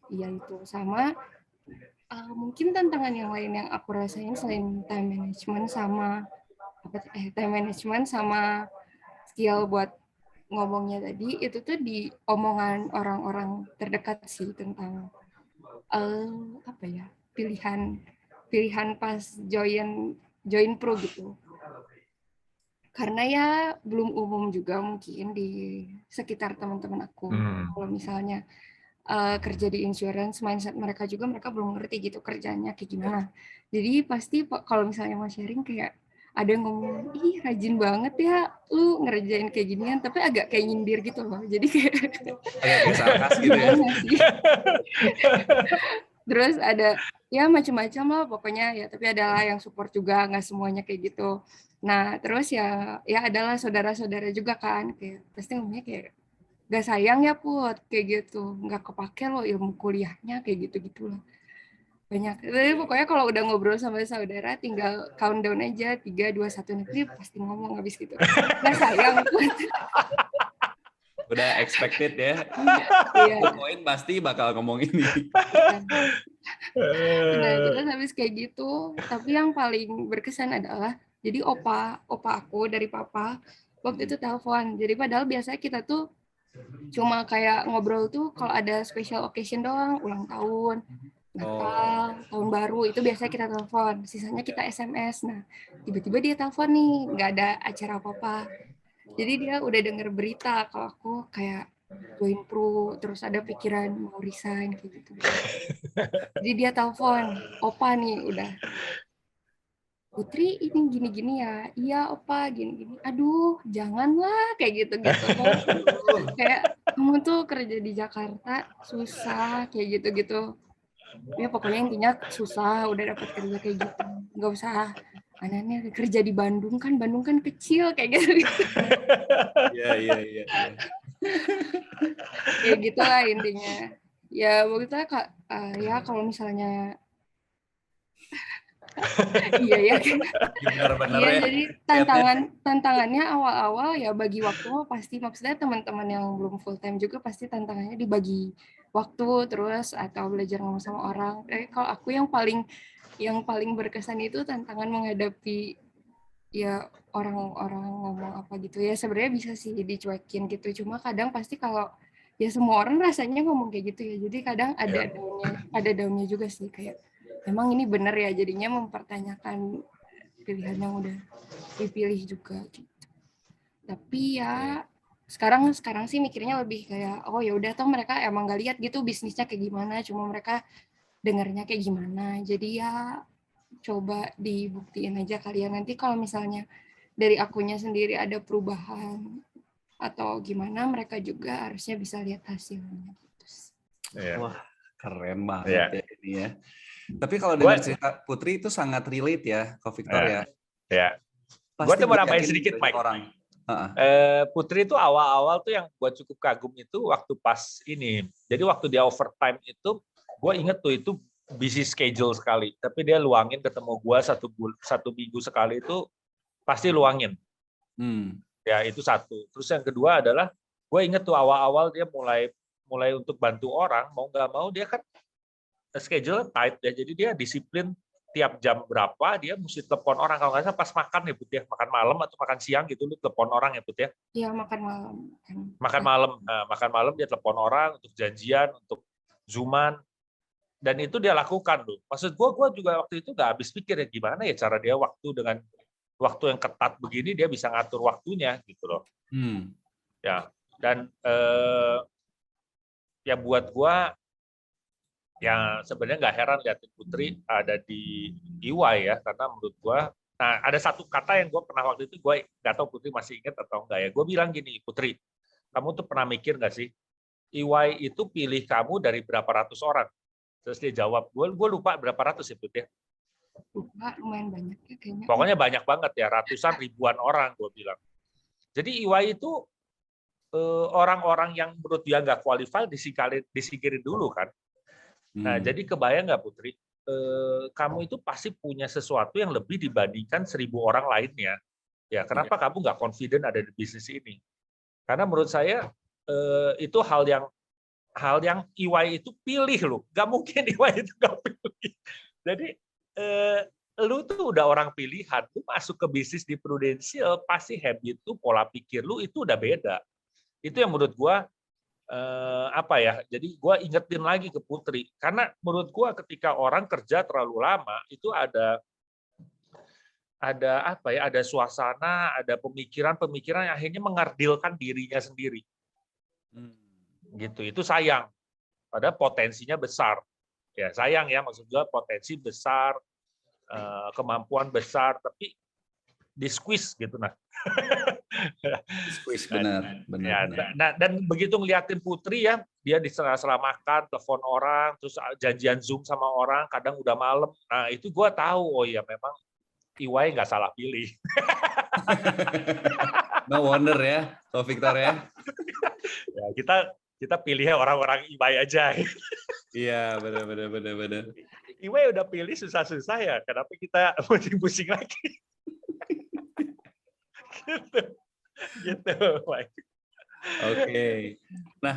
Iya itu sama. Mungkin tantangan yang lain yang aku rasain selain time management sama skill buat ngomongnya tadi, itu tuh di omongan orang-orang terdekat sih tentang pilihan pas join pro gitu. Karena ya belum umum juga mungkin di sekitar teman-teman aku. Kalau misalnya kerja di insurance, mindset mereka belum ngerti gitu kerjanya kayak gimana. Jadi pasti kalau misalnya mau sharing kayak ada yang ngomong, ih rajin banget ya lu ngerjain kayak ginian, tapi agak kayak nyindir gitu loh. Jadi kayak agak sarkas gitu ya. Terus ada ya macam-macam lah pokoknya ya, tapi adalah yang support juga, nggak semuanya kayak gitu. Nah terus ya adalah saudara-saudara juga kan, kayak pasti ngomongnya kayak gak sayang ya Put, kayak gitu, nggak kepake loh ilmu kuliahnya, kayak gitu-gitu loh. Banyak. Jadi pokoknya kalau udah ngobrol sama saudara, tinggal countdown aja, 3, 2, 1, nanti pasti ngomong habis gitu. Gak sayang Put. Udah expected ya. Poin pasti bakal ngomong ini. Nah, terus habis kayak gitu, tapi yang paling berkesan adalah, jadi opa aku dari papa, waktu itu telepon. Jadi padahal biasanya kita tuh cuma kayak ngobrol tuh kalau ada special occasion doang, ulang tahun, Natal, tahun baru, itu biasanya kita telepon. Sisanya kita SMS. Nah, tiba-tiba dia telepon nih, nggak ada acara apa-apa. Jadi dia udah denger berita kalau aku kayak join pro, terus ada pikiran mau resign kayak gitu. Jadi dia telepon, opa nih udah, Putri ini gini-gini ya, iya opa gini-gini, aduh janganlah kayak gitu-gitu. Kayak kamu tuh kerja di Jakarta susah kayak gitu-gitu. Ya pokoknya intinya susah udah dapat kerja kayak gitu, nggak usah aneh-aneh kerja di Bandung kan kecil kayak gitu. Iya. Kayak gitulah intinya. Ya begitu ya kalau misalnya iya ya. Iya, jadi tantangannya awal-awal ya bagi waktu pasti, maksudnya teman-teman yang belum full time juga pasti tantangannya dibagi waktu terus atau belajar ngomong sama orang. Kalau aku yang paling berkesan itu tantangan menghadapi ya orang-orang ngomong apa gitu ya, sebenarnya bisa sih dicuekin gitu, cuma kadang pasti kalau ya semua orang rasanya ngomong kayak gitu ya, jadi kadang Ya. ada daunnya juga sih, kayak emang ini benar ya, jadinya mempertanyakan pilihan yang udah dipilih juga gitu. Tapi ya sekarang sih mikirnya lebih kayak oh ya udah, toh mereka emang gak lihat gitu bisnisnya kayak gimana, cuma mereka dengarnya kayak gimana, jadi ya coba dibuktiin aja kalian, nanti kalau misalnya dari akunya sendiri ada perubahan atau gimana, mereka juga harusnya bisa lihat hasilnya gitu. Ya. Wah, keren banget Ya. ya ini ya. Tapi kalau dengar cerita Putri itu sangat relate ya, Ko Victor ya. Ya. Gue Pasti tuh mau nambahin yakin sedikit, banyak Mike. orang. Putri itu awal-awal tuh yang gue cukup kagum itu waktu pas ini. Jadi waktu dia overtime itu, gue inget tuh itu busy schedule sekali. Tapi dia luangin ketemu gue satu minggu sekali itu pasti luangin. Ya itu satu. Terus yang kedua adalah gue inget tuh awal-awal dia mulai untuk bantu orang, mau nggak mau dia kan schedule tight ya. Jadi dia disiplin tiap jam berapa dia mesti telepon orang, kalau nggak salah pas makan ya Put ya, makan malam atau makan siang gitu lu telepon orang ya Put ya. Iya, makan malam. Makan malam. Nah, makan malam dia telepon orang untuk janjian, untuk zooman, dan itu dia lakukan loh. Maksud gue juga waktu itu nggak habis pikir ya gimana ya cara dia dengan waktu yang ketat begini dia bisa ngatur waktunya gitu loh. Ya, dan ya buat gue ya sebenarnya nggak heran liatin Putri ada di EY ya, karena menurut gue, nah ada satu kata yang gue pernah waktu itu, gue nggak tahu Putri masih ingat atau enggak ya, gue bilang gini, Putri, kamu tuh pernah mikir nggak sih, EY itu pilih kamu dari berapa ratus orang? Terus dia jawab, gue lupa berapa ratus ya Putri ya? Lupa, lumayan banyak ya kayaknya. Pokoknya banyak banget ya, ratusan ribuan orang gue bilang. Jadi EY itu orang-orang yang menurut dia nggak qualified disingkirin dulu kan. Nah, jadi kebayang nggak Putri, kamu itu pasti punya sesuatu yang lebih dibandingkan 1.000 orang lainnya. Ya, kenapa kamu nggak confident ada di bisnis ini? Karena menurut saya itu hal yang EY itu pilih loh. Nggak mungkin EY itu nggak pilih. Jadi lu tuh udah orang pilihan, lu masuk ke bisnis di Prudential, pasti habit lu, pola pikir lu itu udah beda. Itu yang menurut gua apa ya, jadi gue ingetin lagi ke Putri, karena menurut gue ketika orang kerja terlalu lama itu ada apa ya, ada suasana, ada pemikiran yang akhirnya mengardilkan dirinya sendiri, gitu. Itu sayang, padahal potensinya besar, ya sayang ya, maksud gue potensi besar, kemampuan besar, tapi di squeeze gitu nah. Squeeze benar. Ya, nah, dan begitu ngeliatin Putri ya, dia di sela-sela makan, telepon orang, terus janjian Zoom sama orang, kadang udah malam. Nah itu gue tahu, oh ya memang EY nggak salah pilih. No wonder ya, Ko Victor ya. Ya kita pilih orang-orang EY aja. Iya benar. EY udah pilih susah-susah ya, kenapa kita pusing lagi? gitu, Mike. Oke. Nah,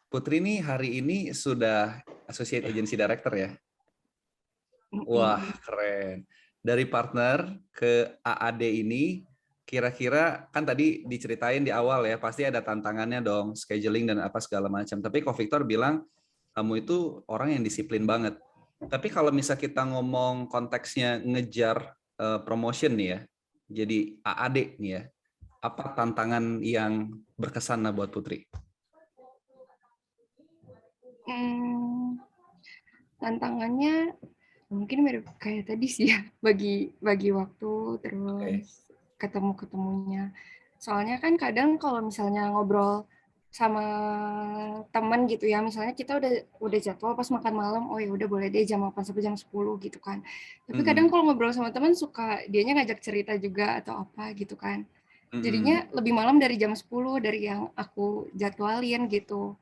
Putri nih hari ini sudah Associate Agency Director ya? Wah, keren. Dari partner ke AAD ini, kira-kira kan tadi diceritain di awal ya, pasti ada tantangannya dong, scheduling dan apa segala macam. Tapi Ko Victor bilang, kamu itu orang yang disiplin banget. Tapi kalau misal kita ngomong konteksnya ngejar promotion nih ya, jadi AAD nih ya, apa tantangan yang berkesan lah buat Putri? Tantangannya mungkin mirip kayak tadi sih ya, bagi waktu, terus ketemunya. Soalnya kan kadang kalau misalnya ngobrol sama teman gitu ya, misalnya kita udah jadwal pas makan malam, oh ya udah boleh deh jam 8 sampai jam 10 gitu kan. Tapi kadang kalau ngobrol sama teman suka dianya ngajak cerita juga atau apa gitu kan. Jadinya lebih malam dari jam 10 dari yang aku jadwalin gitu.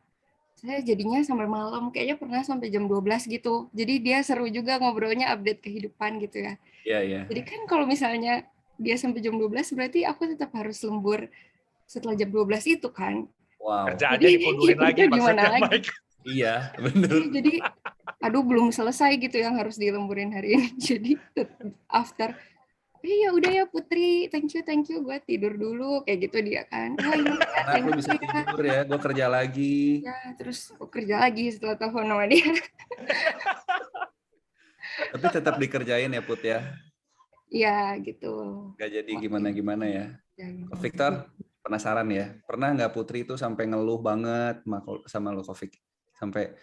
Saya jadinya sampai malam, kayaknya pernah sampai jam 12 gitu. Jadi dia seru juga ngobrolnya, update kehidupan gitu ya. Iya. Jadi kan kalau misalnya dia sampai jam 12 berarti aku tetap harus lembur setelah jam 12 itu kan. Wow. Kerja aja Jadi dikundurin itu lagi gimana maksudnya, lagi? Mike. Iya, bener. Jadi aduh belum selesai gitu yang harus dilemburin hari ini. Jadi after ya udah ya Putri, thank you, gue tidur dulu kayak gitu dia kan. Oh iya ya, Enak thank lu you bisa ya. tidur ya, gue kerja lagi. Ya, terus gue kerja lagi setelah telepon sama dia. Tapi tetap dikerjain ya Put ya. Iya gitu. Gak jadi gimana-gimana ya. Ya, Kok Victor, penasaran ya. Pernah nggak Putri itu sampai ngeluh banget sama lo Kok Vic? Sampai,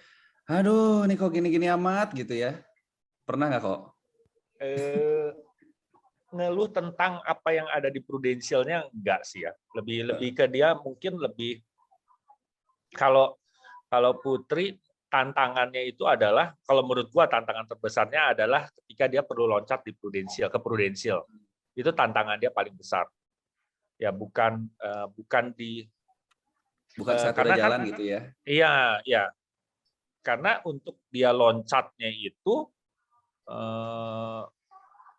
aduh ini kok gini-gini amat gitu ya. Pernah nggak kok? Ngeluh tentang apa yang ada di prudensialnya enggak sih ya. Lebih ke dia mungkin lebih kalau Putri tantangannya itu adalah, kalau menurut gua tantangan terbesarnya adalah ketika dia perlu loncat di ke prudensial. Itu tantangan dia paling besar. Ya bukan di Saat udah jalan gitu ya. Iya, ya. Karena untuk dia loncatnya itu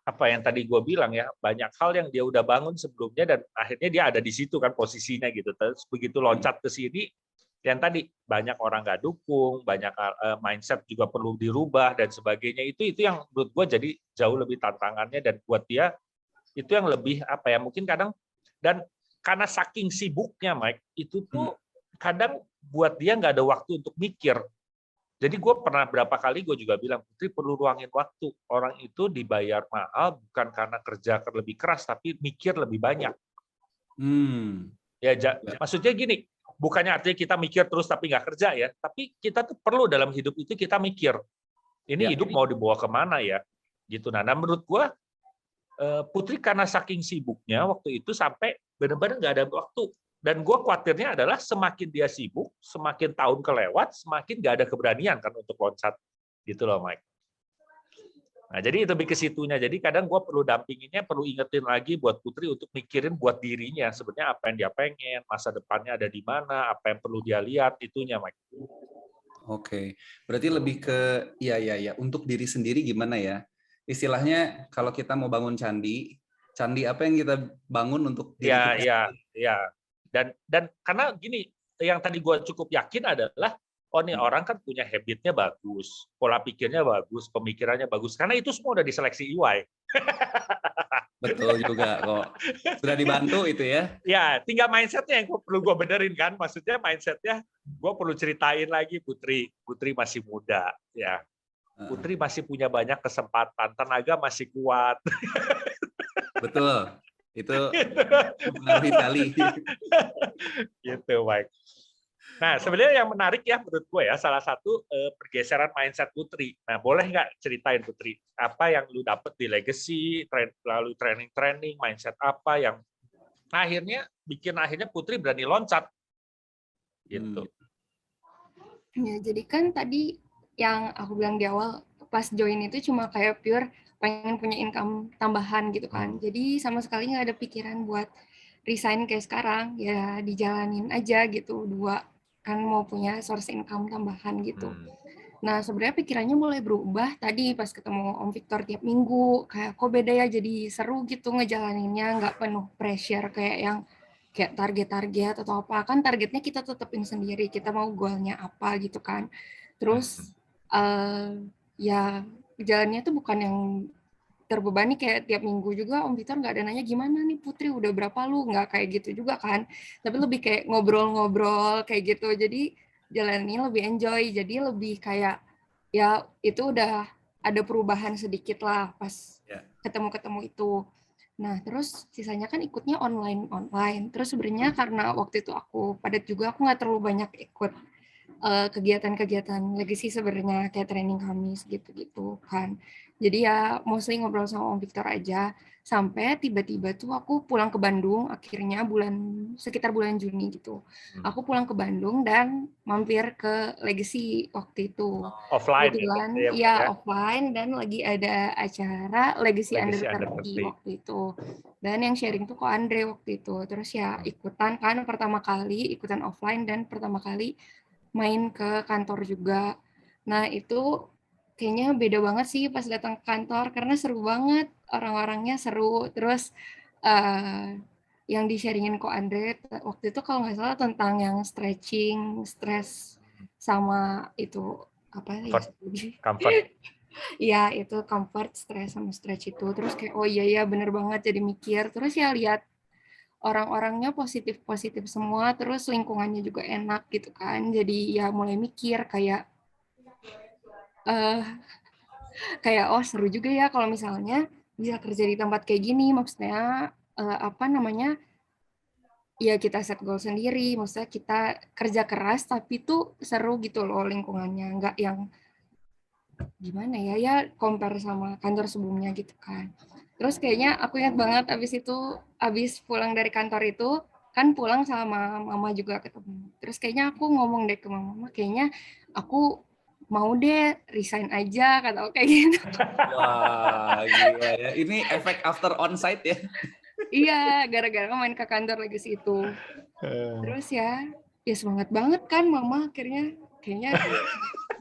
apa yang tadi gue bilang ya, banyak hal yang dia udah bangun sebelumnya dan akhirnya dia ada di situ kan posisinya gitu. Terus begitu loncat ke sini, yang tadi banyak orang nggak dukung, banyak mindset juga perlu dirubah dan sebagainya. Itu yang menurut gue jadi jauh lebih tantangannya, dan buat dia itu yang lebih apa ya, mungkin kadang, dan karena saking sibuknya Mike, itu tuh kadang buat dia nggak ada waktu untuk mikir. Jadi gue pernah berapa kali gue juga bilang, Putri perlu ruangin waktu. Orang itu dibayar mahal bukan karena kerja lebih keras, tapi mikir lebih banyak. Maksudnya gini, bukannya artinya kita mikir terus tapi nggak kerja ya, tapi kita tuh perlu dalam hidup itu kita mikir, ini hidup mau dibawa kemana ya, gitu. Nah, menurut gue Putri karena saking sibuknya waktu itu sampai benar-benar nggak ada waktu. Dan gue khawatirnya adalah semakin dia sibuk, semakin tahun kelewat, semakin nggak ada keberanian kan untuk loncat, gitu loh Mike. Nah, jadi itu lebih ke situnya. Jadi kadang gue perlu dampinginnya, perlu ingetin lagi buat Putri untuk mikirin buat dirinya sebenarnya apa yang dia pengen, masa depannya ada di mana, apa yang perlu dia lihat, itunya Mike. Oke, berarti lebih ke ya untuk diri sendiri gimana ya? Istilahnya kalau kita mau bangun candi apa yang kita bangun untuk diri kita? Ya. Dan karena gini, yang tadi gue cukup yakin adalah, oh nih orang kan punya habitnya bagus, pola pikirnya bagus, pemikirannya bagus, karena itu semua udah diseleksi EY. Betul juga kok. Sudah dibantu itu ya? Ya, tinggal mindsetnya yang perlu gue benerin kan. Maksudnya mindsetnya, gue perlu ceritain lagi Putri masih muda, ya. Putri masih punya banyak kesempatan, tenaga masih kuat. Betul. Itu mempengaruhi sekali. Gitu, Mike. Nah, sebenarnya yang menarik ya menurut gue ya, salah satu pergeseran mindset Putri. Nah, boleh nggak ceritain Putri, apa yang lu dapet di Legacy, lalu training, mindset apa yang akhirnya Putri berani loncat? Gitu. Ya, jadi kan tadi yang aku bilang di awal, pas join itu cuma kayak pure pengen punya income tambahan gitu kan. Jadi sama sekali nggak ada pikiran buat resign kayak sekarang, ya dijalanin aja gitu, kan mau punya source income tambahan gitu. Nah, sebenarnya pikirannya mulai berubah tadi pas ketemu Om Victor tiap minggu, kayak kok beda ya, jadi seru gitu ngejalaninnya, nggak penuh pressure kayak target-target atau apa. Kan targetnya kita tetepin sendiri, kita mau goalnya apa gitu kan. Terus ya jalannya tuh bukan yang terbebani kayak tiap minggu juga Om Victor nggak ada nanya gimana nih Putri udah berapa lu, nggak kayak gitu juga kan, tapi lebih kayak ngobrol-ngobrol kayak gitu, jadi jalannya lebih enjoy, jadi lebih kayak ya itu udah ada perubahan sedikit lah pas ketemu itu. Nah terus sisanya kan ikutnya online, terus sebenarnya karena waktu itu aku padat juga, aku nggak terlalu banyak ikut kegiatan-kegiatan Legacy sebenarnya, kayak training Kamis gitu-gitu kan. Jadi ya mostly ngobrol sama Om Victor aja, sampai tiba-tiba tuh aku pulang ke Bandung akhirnya sekitar bulan Juni gitu. Aku pulang ke Bandung dan mampir ke Legacy waktu itu. Offline kebetulan ya offline, dan lagi ada acara Legacy Under 30 waktu itu. Dan yang sharing tuh kok Andre waktu itu. Terus ya ikutan kan ikutan offline dan pertama kali main ke kantor juga. Nah, itu kayaknya beda banget sih pas datang ke kantor, karena seru banget, orang-orangnya seru. Terus yang di-sharingin Ko Andre waktu itu kalau nggak salah tentang yang stretching, stres sama itu apa ya? Comfort. Iya, itu comfort, stres sama stretch itu. Terus kayak oh iya ya bener banget jadi mikir. Terus ya lihat orang-orangnya positif-positif semua, terus lingkungannya juga enak gitu kan. Jadi ya mulai mikir eh kayak oh seru juga ya kalau misalnya bisa kerja di tempat kayak gini. Maksudnya apa namanya? Ya kita set goal sendiri, maksudnya kita kerja keras tapi tuh seru gitu loh lingkungannya, nggak yang gimana ya ya compare sama kantor sebelumnya gitu kan. Terus kayaknya aku ingat banget abis pulang dari kantor itu kan pulang sama mama juga ketemu. Terus kayaknya aku ngomong deh ke mama, kayaknya aku mau deh resign aja kata aku kayak gitu. Wah, gila ya. Ini efek after onsite ya. Iya, gara-gara main ke kantor lagi situ. Terus ya semangat banget kan mama akhirnya kayaknya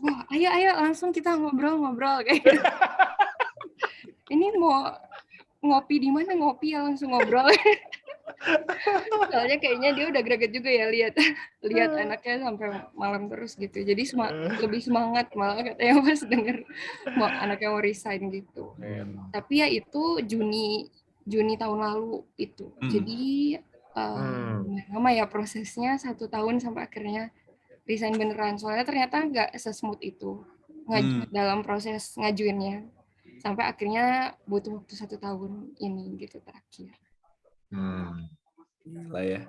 wah ayo langsung kita ngobrol kayak gitu. Ini mau ngopi di mana ngopi ya langsung ngobrol. Soalnya kayaknya dia udah greget juga ya lihat anaknya sampai malam terus gitu. Jadi lebih semangat malah katanya pas denger anaknya mau resign gitu. Tapi ya itu Juni tahun lalu itu. Jadi lama ya prosesnya 1 tahun sampai akhirnya resign beneran. Soalnya ternyata nggak sesmooth itu dalam proses ngajuinnya. Sampai akhirnya butuh waktu 1 tahun ini gitu terakhir. Gila ya.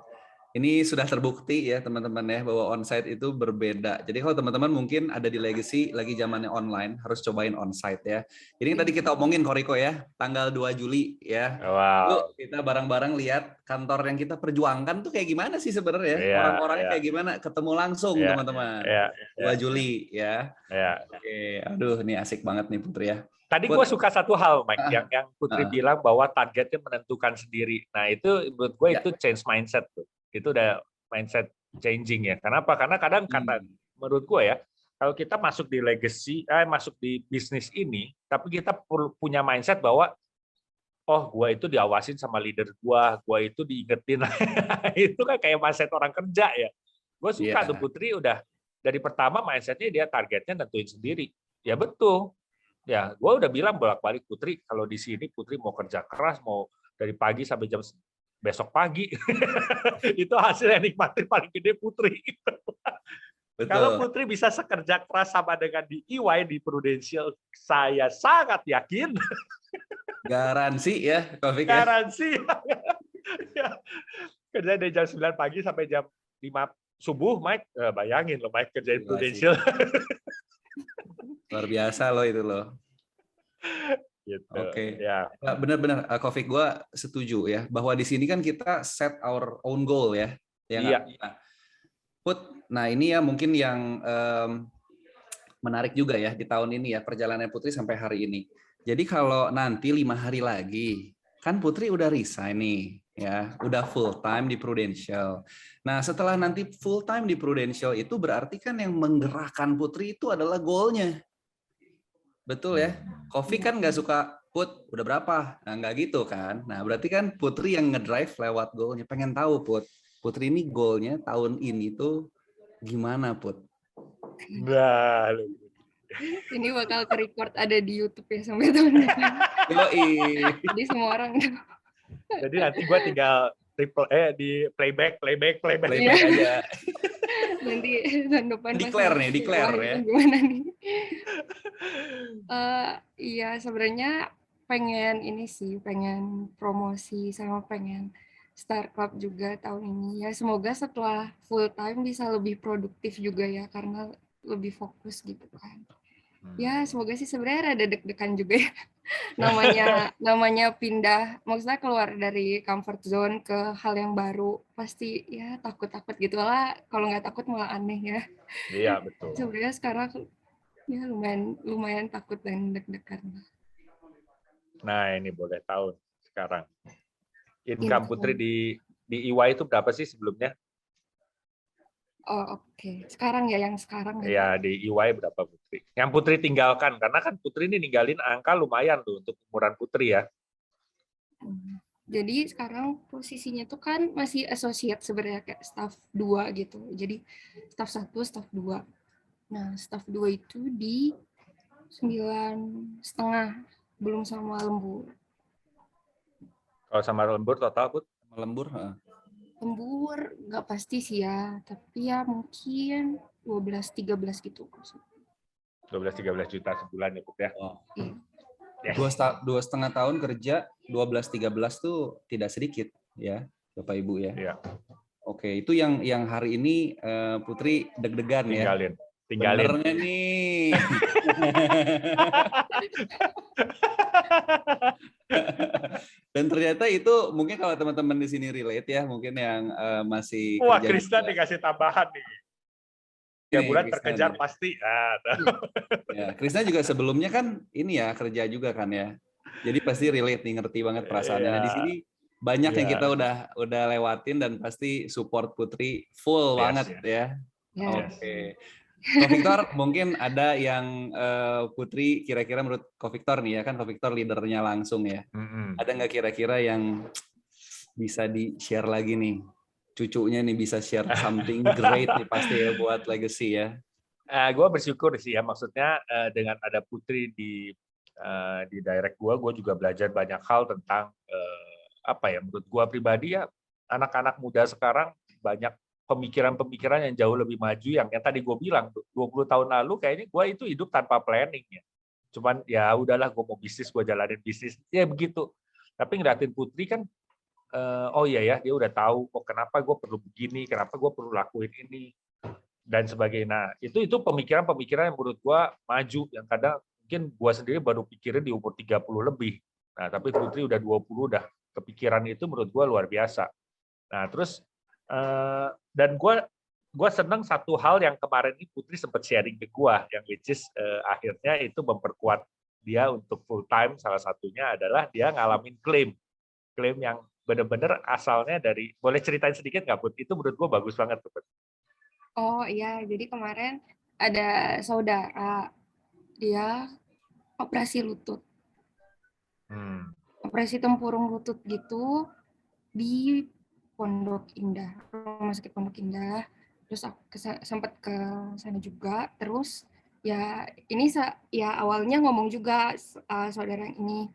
Ini sudah terbukti ya teman-teman ya bahwa onsite itu berbeda. Jadi kalau teman-teman mungkin ada di Legacy lagi zamannya online, harus cobain onsite ya. Ini tadi kita omongin Koriko ya, tanggal 2 Juli ya. Wow. Yuk kita bareng-barang lihat kantor yang kita perjuangkan tuh kayak gimana sih sebenarnya. Orang-orangnya kayak gimana, ketemu langsung teman-teman. 2 Juli ya. Oke, aduh ini asik banget nih Putri ya. Tadi gue suka satu hal, Mike, yang Putri bilang bahwa targetnya menentukan sendiri. Nah itu menurut gue itu change mindset tuh. Itu udah mindset changing ya. Kenapa? Karena kadang menurut gue ya, kalau kita masuk di legacy, masuk di bisnis ini, tapi kita punya mindset bahwa oh gue itu diawasin sama leader gue itu diingetin. Itu kan kayak mindset orang kerja ya. Gue suka tuh Putri udah dari pertama mindsetnya dia targetnya nentuin sendiri. Ya betul. Ya, gue udah bilang bolak-balik Putri, kalau di sini Putri mau kerja keras, mau dari pagi sampai jam besok pagi, itu hasil yang nikmatin paling gede Putri. Betul. Kalau Putri bisa sekerja keras sama dengan di EY, di Prudential, saya sangat yakin. Garansi ya, Taufik ya. Garansi. Kerja dari jam 9 pagi sampai jam 5 subuh, Mike. Bayangin loh, Mike kerjain Prudential. Luar biasa loh itu loh. Gitu. Oke. Ya. Benar-benar, Taufik, gue setuju ya bahwa di sini kan kita set our own goal ya. Iya. Nah ini ya mungkin yang menarik juga ya di tahun ini ya perjalanan Putri sampai hari ini. Jadi kalau nanti 5 hari lagi kan Putri udah resign nih ya, udah full time di Prudential. Nah setelah nanti full time di Prudential itu berarti kan yang menggerakkan Putri itu adalah goalnya. Betul ya, Kofi kan nggak suka Put, udah berapa? Nah nggak gitu kan. Nah berarti kan Putri yang ngedrive lewat goalnya. Pengen tahu Putri ini goalnya tahun ini tuh gimana Put? Nah, Ini bakal ke-record ada di YouTube ya sampai tahun depan. Jadi semua orang. Jadi nanti gue tinggal di playback aja. Nanti tahun depan declare ya. Gimana nih? Iya sebenarnya pengen promosi sama pengen start club juga tahun ini ya. Semoga setelah full time bisa lebih produktif juga ya karena lebih fokus gitu kan. Ya semoga sih sebenarnya ada deg-degan juga ya. namanya pindah, maksudnya keluar dari comfort zone ke hal yang baru pasti ya takut gitu lah. Kalau nggak takut malah aneh ya. Iya betul. Sebenarnya sekarang ya lumayan takut dan deg-degan. Nah ini boleh tahu sekarang income Putri di EY itu berapa sih sebelumnya? Oh oke. Sekarang ya yang sekarang ya. Ya di EY berapa Putri? Yang Putri tinggalkan karena kan Putri ini ninggalin angka lumayan tuh untuk umuran Putri ya. Jadi sekarang posisinya tuh kan masih associate sebenarnya kayak staff 2 gitu. Jadi staff 1, staff 2. Nah, staff 2 itu di 9,5 belum sama lembur. Kalau sama lembur total Put? Lembur, Lembur nggak pasti sih ya, tapi ya mungkin 12-13 gitu. 12-13 juta sebulan ya Put ya. Oh. Iya. Yes. 2,5 tahun kerja 12-13 tuh tidak sedikit ya Bapak Ibu ya. Iya. Oke, itu yang hari ini Putri deg-degan ya. Tinggalin. Benernya nih. Dan ternyata itu mungkin kalau teman-teman di sini relate ya, mungkin yang masih Wah, kerja Krisna juga. dikasih tambahan nih. 3 bulan Krisna terkejar nih. pasti. Ya, Krisna juga sebelumnya kan ini ya kerja juga kan ya. Jadi pasti relate nih, ngerti banget perasaannya. Nah, di sini banyak yang kita udah lewatin dan pasti support Putri full banget ya. Oke. Ko Victor, mungkin ada yang Putri kira-kira menurut Ko Victor nih ya, kan Ko Victor leadernya langsung ya. Ada nggak kira-kira yang bisa di-share lagi nih? Cucunya nih bisa share something great nih pasti ya buat legacy ya. Gue bersyukur sih ya, maksudnya dengan ada Putri di direct gue juga belajar banyak hal tentang apa ya, menurut gue pribadi ya, anak-anak muda sekarang banyak pemikiran-pemikiran yang jauh lebih maju yang tadi gue bilang 20 tahun lalu kayaknya gue itu hidup tanpa planning ya. Cuman ya udahlah, gue mau bisnis, gue jalanin bisnis ya begitu. Tapi ngeliatin Putri kan oh iya ya, dia udah tahu oh kenapa gue perlu begini, kenapa gue perlu lakuin ini dan sebagainya. Nah, itu pemikiran-pemikiran yang menurut gue maju, yang kadang mungkin gue sendiri baru pikirin di umur 30 lebih. Nah, tapi Putri udah 20 udah kepikiran itu, menurut gue luar biasa. Nah, terus dan gue seneng satu hal yang kemarin ini Putri sempat sharing ke gue, yang which is akhirnya itu memperkuat dia untuk full time. Salah satunya adalah dia ngalamin klaim yang benar-benar asalnya dari, boleh ceritain sedikit nggak Put? Itu menurut gue bagus banget Put. Oh iya, jadi kemarin ada saudara, dia operasi lutut. Operasi tempurung lutut gitu di Pondok Indah, Rumah Sakit Pondok Indah. Terus aku sempat ke sana juga. Terus ya ini ya awalnya ngomong juga saudara ini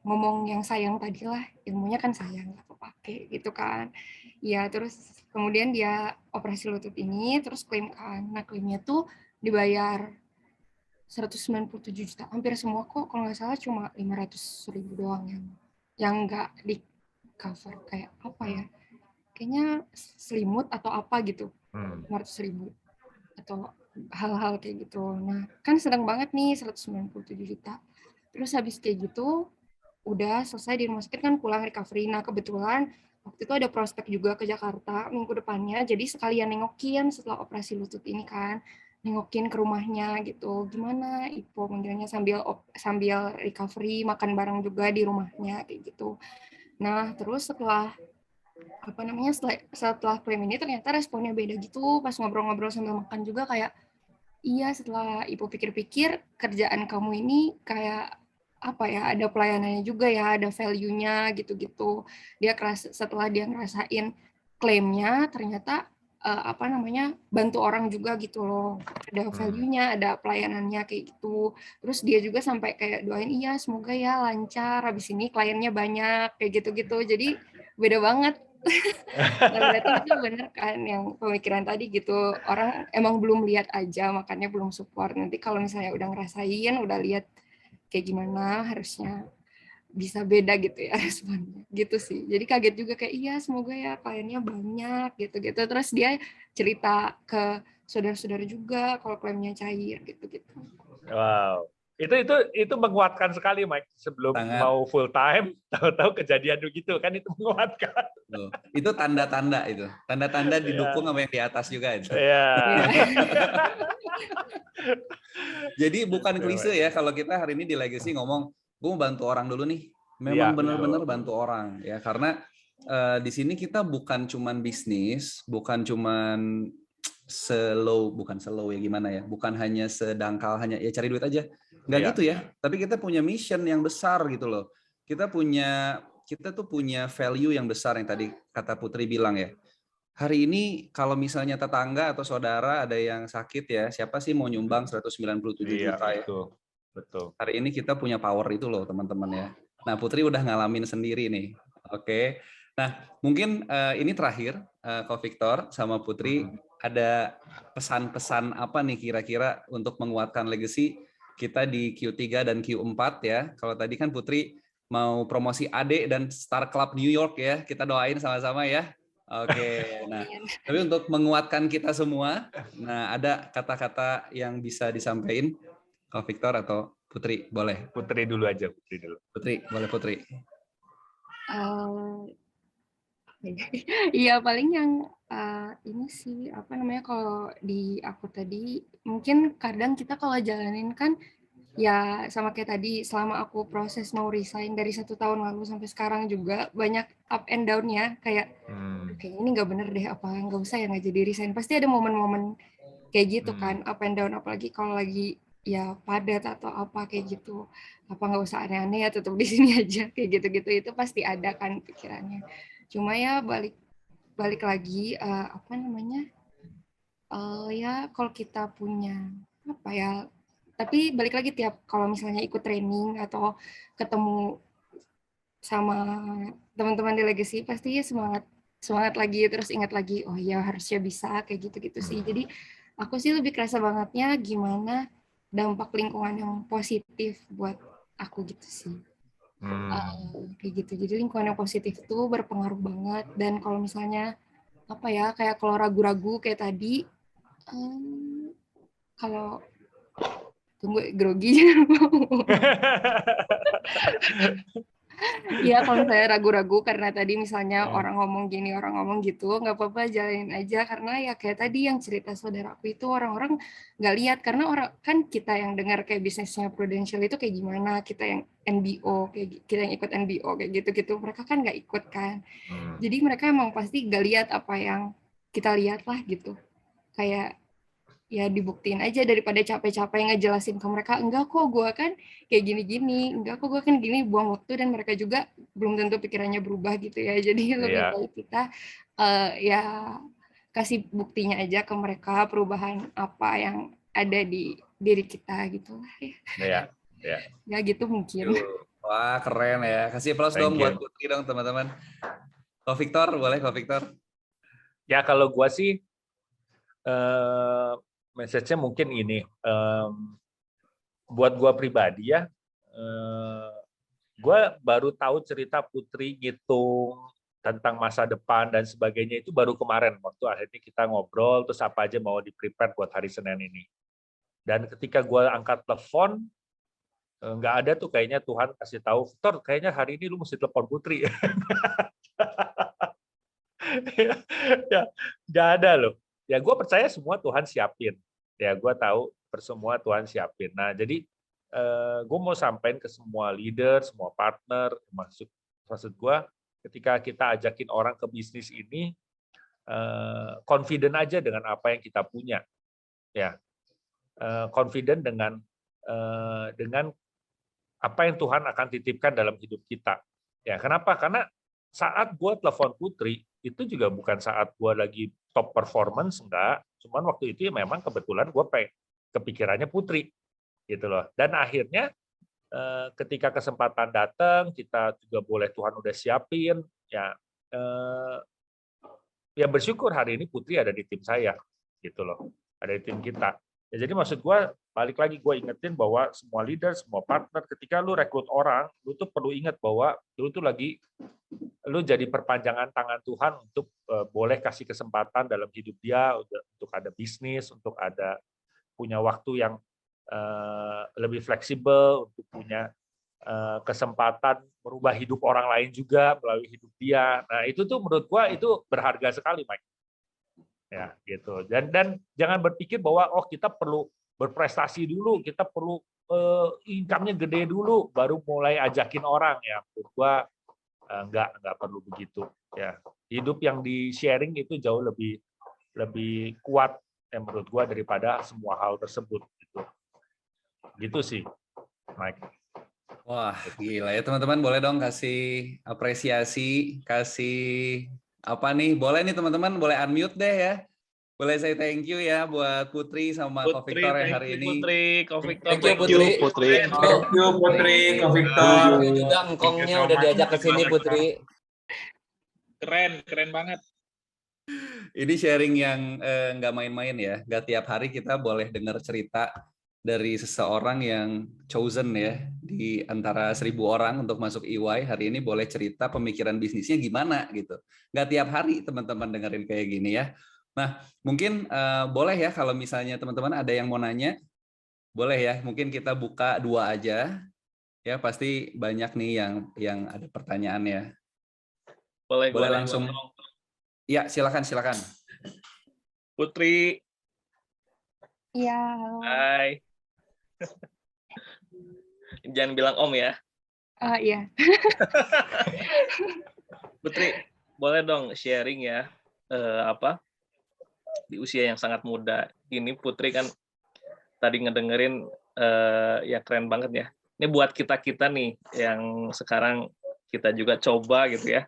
ngomong yang sayang tadi lah, ilmunya kan sayang, aku pakai gitu kan. Ya terus kemudian dia operasi lutut ini, terus klaim kan. Nah klaimnya tuh dibayar 197 juta, hampir semua kok, kalau nggak salah cuma 500.000 doang yang nggak di cover, kayak apa ya, kayaknya selimut atau apa gitu, 500.000 atau hal-hal kayak gitu. Nah kan sedang banget nih 197 juta. Terus habis kayak gitu udah selesai di rumah sakit kan, pulang recovery. Nah kebetulan waktu itu ada prospek juga ke Jakarta minggu depannya, jadi sekalian nengokin setelah operasi lutut ini kan, nengokin ke rumahnya gitu, gimana Ipo manggilnya, sambil recovery, makan bareng juga di rumahnya kayak gitu. Nah terus setelah klaim ini ternyata responnya beda gitu, pas ngobrol-ngobrol sambil makan juga kayak, iya setelah Ibu pikir-pikir kerjaan kamu ini kayak apa ya, ada pelayanannya juga ya, ada value-nya gitu-gitu. Setelah dia ngerasain klaimnya ternyata bantu orang juga gitu loh, ada value-nya, ada pelayanannya kayak gitu. Terus dia juga sampai kayak doain, iya semoga ya lancar, habis ini kliennya banyak kayak gitu-gitu. Jadi beda banget. Nah, berarti itu benar kan yang pemikiran tadi gitu, orang emang belum lihat aja makanya belum support. Nanti kalau misalnya udah ngerasain, udah lihat kayak gimana, harusnya bisa beda gitu ya responnya gitu sih. Jadi kaget juga kayak iya semoga ya kliennya banyak gitu-gitu. Terus dia cerita ke saudara-saudara juga kalau klaimnya cair gitu-gitu. Wow, itu menguatkan sekali Mike. Sebelum Sangat. mau full time, tahu-tahu kejadian begitu kan, itu menguatkan. Itu tanda-tanda itu, tanda-tanda didukung sama yang di atas juga itu. Jadi bukan klise ya kalau kita hari ini di Legacy ngomong, gue mau bantu orang dulu nih. Memang benar-benar bantu orang ya, karena di sini kita bukan cuman bisnis, bukan cuman bukan slow ya gimana ya, bukan hanya sedangkal hanya ya cari duit aja, nggak gitu ya. Tapi kita punya mission yang besar gitu loh. Kita punya kita tuh punya value yang besar yang tadi kata Putri bilang ya. Hari ini kalau misalnya tetangga atau saudara ada yang sakit ya, siapa sih mau nyumbang 197 Iya, juta ya? betul. Betul. Hari ini kita punya power itu loh teman-teman ya. Nah Putri udah ngalamin sendiri nih. Oke. Nah mungkin ini terakhir Ko Victor sama Putri ada pesan-pesan apa nih kira-kira untuk menguatkan legacy kita di Q3 dan Q4 ya. Kalau tadi kan Putri mau promosi adik dan Star Club New York ya. Kita doain sama-sama ya. Oke. Nah, tapi untuk menguatkan kita semua, nah ada kata-kata yang bisa disampaikan Ko Victor atau Putri, boleh. Putri dulu aja, Putri dulu. Putri, boleh Putri. Iya paling yang ini sih apa namanya kalau di aku tadi mungkin kadang kita kalau jalanin kan ya sama kayak tadi selama aku proses mau resign dari 1 tahun lalu sampai sekarang juga banyak up and down-nya kayak kayaknya ini nggak bener deh apa nggak usah ya nggak jadi resign pasti ada momen-momen kayak gitu kan up and down apalagi kalau lagi ya padat atau apa kayak gitu apa nggak usah aneh-aneh ya tetap di sini aja kayak gitu-gitu itu pasti ada kan pikirannya cuma ya balik lagi apa namanya ya kalau kita punya apa ya tapi balik lagi tiap kalau misalnya ikut training atau ketemu sama teman-teman di Legacy pasti ya semangat semangat lagi terus ingat lagi oh ya harusnya bisa kayak gitu-gitu sih jadi aku sih lebih kerasa bangetnya gimana dampak lingkungan yang positif buat aku gitu sih kayak gitu jadi lingkungan yang positif itu berpengaruh banget dan kalau misalnya apa ya kayak kalau ragu-ragu kayak tadi kalau tunggu grogi Iya, kalau saya ragu-ragu karena tadi misalnya orang ngomong gini, orang ngomong gitu, nggak apa-apa jalanin aja karena ya kayak tadi yang cerita saudaraku itu orang-orang nggak lihat karena orang kan kita yang dengar kayak bisnisnya Prudential itu kayak gimana, kita yang NBO kayak kita yang ikut NBO kayak gitu-gitu, mereka kan nggak ikut kan. Jadi mereka emang pasti nggak lihat apa yang kita lihat lah gitu. Kayak ya dibuktiin aja daripada capek-capek ngejelasin ke mereka enggak kok gue kan kayak gini-gini enggak kok gue kan gini buang waktu dan mereka juga belum tentu pikirannya berubah gitu ya jadi lebih baik kita ya kasih buktinya aja ke mereka perubahan apa yang ada di diri kita gitu lah ya ya gitu mungkin. Wah keren ya, kasih plus dong buat Putri dong teman-teman. Ko Victor boleh Ko Victor. Ya kalau gue sih message-nya mungkin ini, buat gue pribadi ya, gue baru tahu cerita Putri ngitung tentang masa depan dan sebagainya itu baru kemarin waktu akhirnya kita ngobrol terus apa aja mau di-prepare buat hari Senin ini. Dan ketika gue angkat telepon, nggak ada tuh kayaknya Tuhan kasih tahu, Victor kayaknya hari ini lu mesti telepon Putri. Ya, nggak ada loh. Ya gue percaya semua Tuhan siapin. Ya gue tahu semua Tuhan siapin. Nah jadi gue mau sampaikan ke semua leader, semua partner, maksud gue ketika kita ajakin orang ke bisnis ini, confident aja dengan apa yang kita punya. Ya, confident dengan apa yang Tuhan akan titipkan dalam hidup kita. Ya, kenapa? Karena saat gue telepon Putri, itu juga bukan saat gue lagi top performance, enggak. Cuman waktu itu ya memang kebetulan gue kepikirannya Putri, gitu loh. Dan akhirnya ketika kesempatan datang, kita juga boleh Tuhan udah siapin, ya ya bersyukur hari ini Putri ada di tim saya, gitu loh. Ada di tim kita. Ya, jadi maksud gue, balik lagi gue ingetin bahwa semua leader, semua partner, ketika lu rekrut orang, lu tuh perlu ingat bahwa lu tuh lu jadi perpanjangan tangan Tuhan untuk boleh kasih kesempatan dalam hidup dia, untuk ada bisnis, untuk ada punya waktu yang lebih fleksibel, untuk punya kesempatan merubah hidup orang lain juga melalui hidup dia. Nah itu tuh menurut gue itu berharga sekali, Mike. Ya gitu, dan jangan berpikir bahwa oh kita perlu berprestasi dulu, kita perlu income-nya gede dulu baru mulai ajakin orang, ya menurut gua nggak perlu begitu ya. Hidup yang di sharing itu jauh lebih kuat ya menurut gua daripada semua hal tersebut gitu sih, Mike. Wah, gila ya teman-teman, boleh dong kasih apresiasi, kasih apa nih? Boleh nih teman-teman, boleh unmute deh ya. Boleh saya thank you ya buat Putri sama Ko Putri, Victor yang thank hari you ini. Putri, Ko Victor, Thank you thank Putri. Putri. Thank you. Thank you Putri, Ko Victor. Juga engkongnya udah diajak ke sini Putri. keren banget. Ini sharing yang nggak main-main ya. Nggak tiap hari kita boleh dengar cerita dari seseorang yang chosen ya di antara 1.000 orang untuk masuk EY. Hari ini boleh cerita pemikiran bisnisnya gimana gitu. Nggak tiap hari teman-teman dengerin kayak gini ya. Nah, mungkin boleh ya kalau misalnya teman-teman ada yang mau nanya, boleh ya. Mungkin kita buka 2 aja. Ya, pasti banyak nih yang ada pertanyaan ya. Boleh langsung. Ya, silakan. Putri, Iya, halo. hai. Jangan bilang Om ya. Iya. Putri, boleh dong sharing ya, di usia yang sangat muda ini Putri kan tadi ngedengerin ya keren banget ya. Ini buat kita nih yang sekarang kita juga coba gitu ya,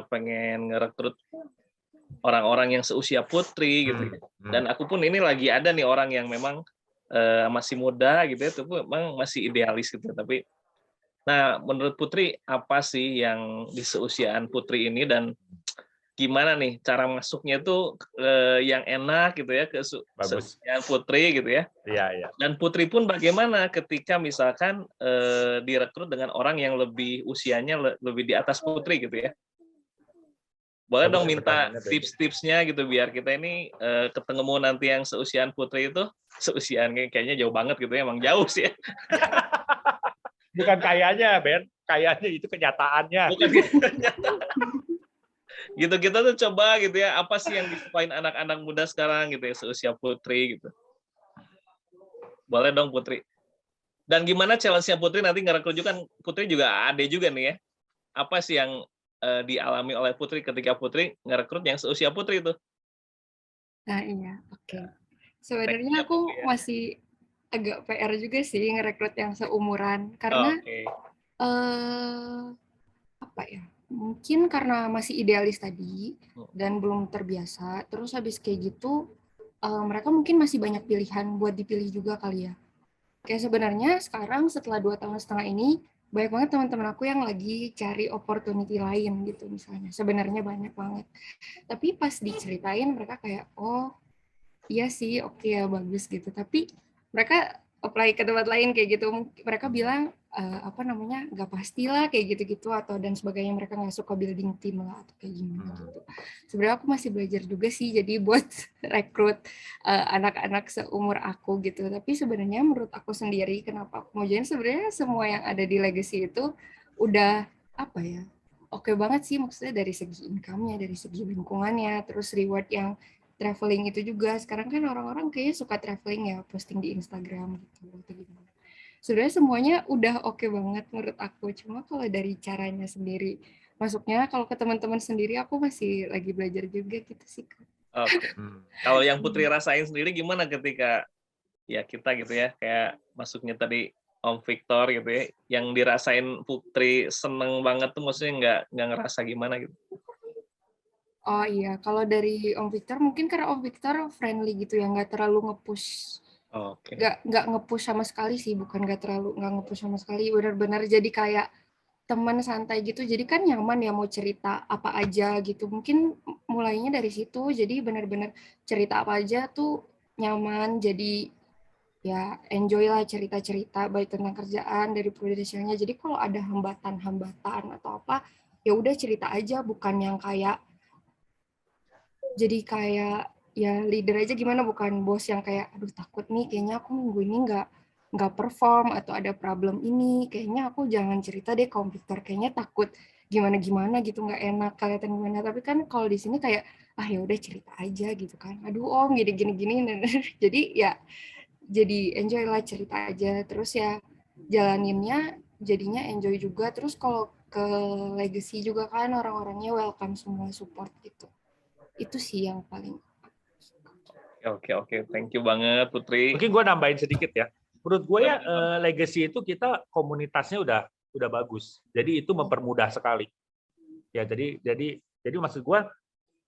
pengen ngerekrut orang-orang yang seusia Putri gitu ya. Dan aku pun ini lagi ada nih orang yang memang masih muda gitu ya, tapi memang masih idealis gitu. Tapi, nah menurut Putri apa sih yang di seusiaan Putri ini dan gimana nih cara masuknya tuh yang enak gitu ya ke seusiaan Putri gitu ya? Iya. Dan Putri pun bagaimana ketika misalkan direkrut dengan orang yang lebih usianya lebih di atas Putri gitu ya? Boleh dong minta tips-tipsnya gitu biar kita ini ketemu nanti yang seusiaan Putri itu, seusiaan kayaknya jauh banget gitu ya, emang jauh sih ya. Bukan kayaknya, Ben. Kayaknya itu kenyataannya. Bukan kenyataan. Gitu kita tuh coba gitu ya, apa sih yang disukain anak-anak muda sekarang gitu ya, seusia Putri gitu. Boleh dong Putri. Dan gimana challenge-nya Putri nanti ngerekrut juga, kan Putri juga ada juga nih ya. Apa sih yang dialami oleh Putri ketika Putri ngerekrut yang seusia Putri itu? Nah, iya, oke. Sebenarnya aku masih agak PR juga sih ngerekrut yang seumuran karena apa ya? Mungkin karena masih idealis tadi dan belum terbiasa. Terus habis kayak gitu mereka mungkin masih banyak pilihan buat dipilih juga kali ya. Kayak sebenarnya sekarang setelah 2,5 tahun ini banyak banget teman-teman aku yang lagi cari opportunity lain gitu misalnya. Sebenarnya banyak banget. Tapi pas diceritain mereka kayak, oh iya sih, oke ya bagus gitu. Tapi mereka apply ke tempat lain kayak gitu. Mereka bilang nggak pastilah kayak gitu-gitu atau dan sebagainya. Mereka nggak suka building team lah atau kayak gimana gitu. Sebenarnya aku masih belajar juga sih. Jadi buat rekrut anak-anak seumur aku gitu. Tapi sebenarnya menurut aku sendiri kenapa aku mau join, sebenarnya semua yang ada di Legacy itu udah apa ya? Oke banget sih, maksudnya dari segi income-nya, dari segi lingkungannya, terus reward yang traveling itu juga. Sekarang kan orang-orang kayaknya suka traveling ya, posting di Instagram gitu atau gimana. Sebenarnya semuanya udah oke banget menurut aku. Cuma kalau dari caranya sendiri, masuknya kalau ke teman-teman sendiri aku masih lagi belajar juga gitu sih. Oke. Kalau yang Putri rasain sendiri gimana ketika ya kita gitu ya, kayak masuknya tadi Om Victor gitu ya, yang dirasain Putri seneng banget tuh maksudnya nggak ngerasa gimana gitu? Oh iya, kalau dari Om Victor mungkin karena Om Victor friendly gitu ya, nggak terlalu nge-push. Oke. Nggak nge-push sama sekali sih, bukan nggak nge-push sama sekali, benar-benar jadi kayak teman santai gitu, jadi kan nyaman ya mau cerita apa aja gitu. Mungkin mulainya dari situ, jadi benar-benar cerita apa aja tuh nyaman, jadi ya enjoy lah cerita-cerita baik tentang kerjaan dari prudentialnya. Jadi kalau ada hambatan-hambatan atau apa, ya udah cerita aja, bukan yang kayak jadi kayak ya leader aja gimana, bukan bos yang kayak aduh takut nih kayaknya aku minggu ini nggak perform atau ada problem ini, kayaknya aku jangan cerita deh ke Victor, kayaknya takut gimana gitu, nggak enak kelihatan gimana. Tapi kan kalau di sini kayak ya udah cerita aja gitu kan, aduh Om gini jadi ya jadi enjoy lah, cerita aja terus ya jalaninnya jadinya enjoy juga. Terus kalau ke Legacy juga kan orang-orangnya welcome semua, support gitu. Itu sih yang paling. Oke. Thank you banget Putri. Mungkin gue nambahin sedikit ya. menurut gue ya legacy itu kita komunitasnya udah bagus. Jadi itu mempermudah sekali. Ya, jadi maksud gue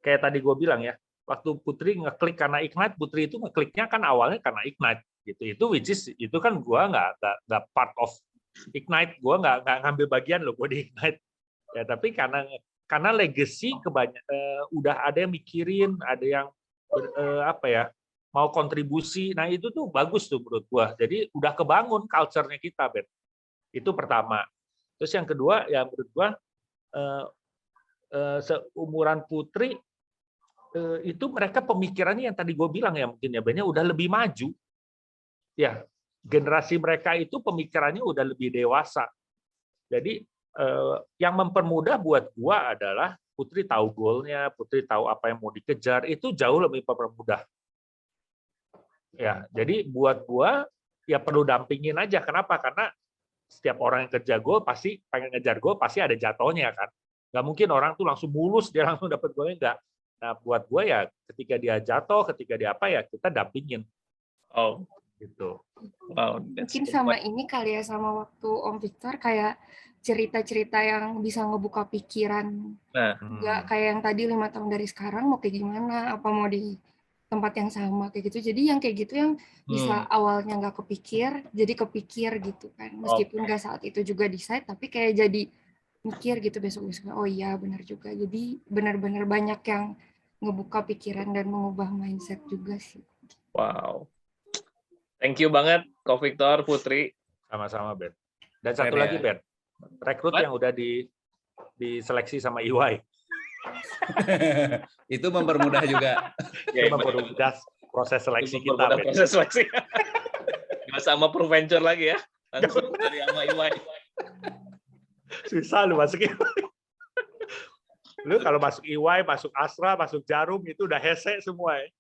kayak tadi gue bilang ya, waktu Putri ngeklik karena Ignite, Putri itu ngekliknya kan awalnya karena Ignite gitu. Itu which is itu kan gue nggak part of Ignite, gue nggak ngambil bagian loh gue di Ignite. Ya, tapi karena legacy udah ada yang mikirin, ada yang mau kontribusi. Nah, itu tuh bagus tuh menurut gua. Jadi udah kebangun culture-nya kita, Ben. Itu pertama. Terus yang kedua ya menurut gua seumuran Putri itu mereka pemikirannya yang tadi gue bilang ya mungkin ya Ben udah lebih maju. Ya, generasi mereka itu pemikirannya udah lebih dewasa. Jadi yang mempermudah buat gua adalah Putri tahu goalnya, Putri tahu apa yang mau dikejar, itu jauh lebih mempermudah. Ya, jadi buat gua ya perlu dampingin aja. Kenapa? Karena setiap orang yang kerja gol pasti pengen ngejar gol pasti ada jatuhnya kan. Nggak mungkin orang tuh langsung mulus dia langsung dapat golnya enggak. Nah, buat gua ya ketika dia jatuh, ketika dia apa ya kita dampingin. Oh, Gitu. wow. Mungkin sama ini kali ya, sama waktu Om Victor kayak cerita-cerita yang bisa ngebuka pikiran. Nah, Nggak kayak yang tadi 5 tahun dari sekarang mau kayak gimana, apa mau di tempat yang sama kayak gitu. Jadi yang kayak gitu yang bisa awalnya nggak kepikir, jadi kepikir gitu kan. Meskipun nggak saat itu juga decide, tapi kayak jadi mikir gitu besok-besok. Oh iya benar juga. Jadi benar-benar banyak yang ngebuka pikiran dan mengubah mindset juga sih. wow. Thank you banget, Ko Victor, Putri. Sama-sama, Ben. Dan satu Keren lagi, ya. Ben. Rekrut yang udah diseleksi sama EY. Itu mempermudah juga. Itu mempermudah proses seleksi kita, Mempermudah Ben. proses seleksi. Nggak sama Proventure lagi ya. Langsung dari sama EY. Susah lu masuk EY. Lu kalau masuk EY, masuk Astra, masuk Jarum, itu udah hese semua ya.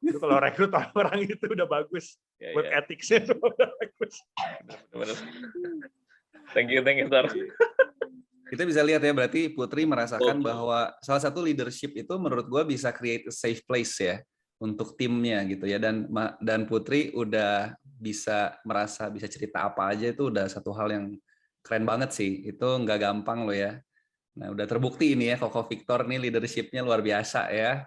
Itu kalau rekrut orang itu udah bagus. Ya, Work ya. ethics-nya semua udah bagus. Bener. Thank you, Tor. Kita bisa lihat ya, berarti Putri merasakan bahwa salah satu leadership itu menurut gue bisa create a safe place ya untuk timnya gitu ya. Dan Putri udah bisa merasa bisa cerita apa aja, itu udah satu hal yang keren banget sih. Itu nggak gampang loh ya. Nah, udah terbukti ini ya, Ko Victor nih leadership-nya luar biasa ya.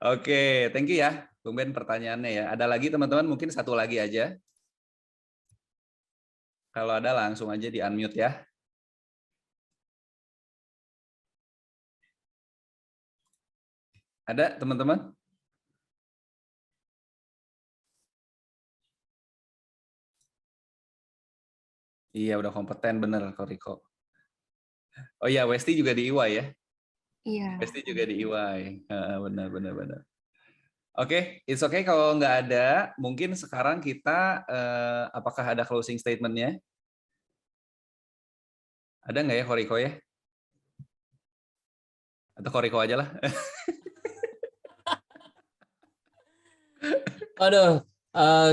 Oke, thank you ya, Bung Ben pertanyaannya ya. Ada lagi teman-teman, mungkin satu lagi aja. Kalau ada langsung aja di unmute ya. Ada teman-teman? Iya, udah kompeten bener, Koriko. Oh iya, Westi juga di EY ya? Iya. Westi juga di EY. Benar. Oke, it's okay kalau nggak ada. Mungkin sekarang kita, apakah ada closing statement-nya? Ada nggak ya, Koriko ya? Atau Koriko aja lah. Aduh,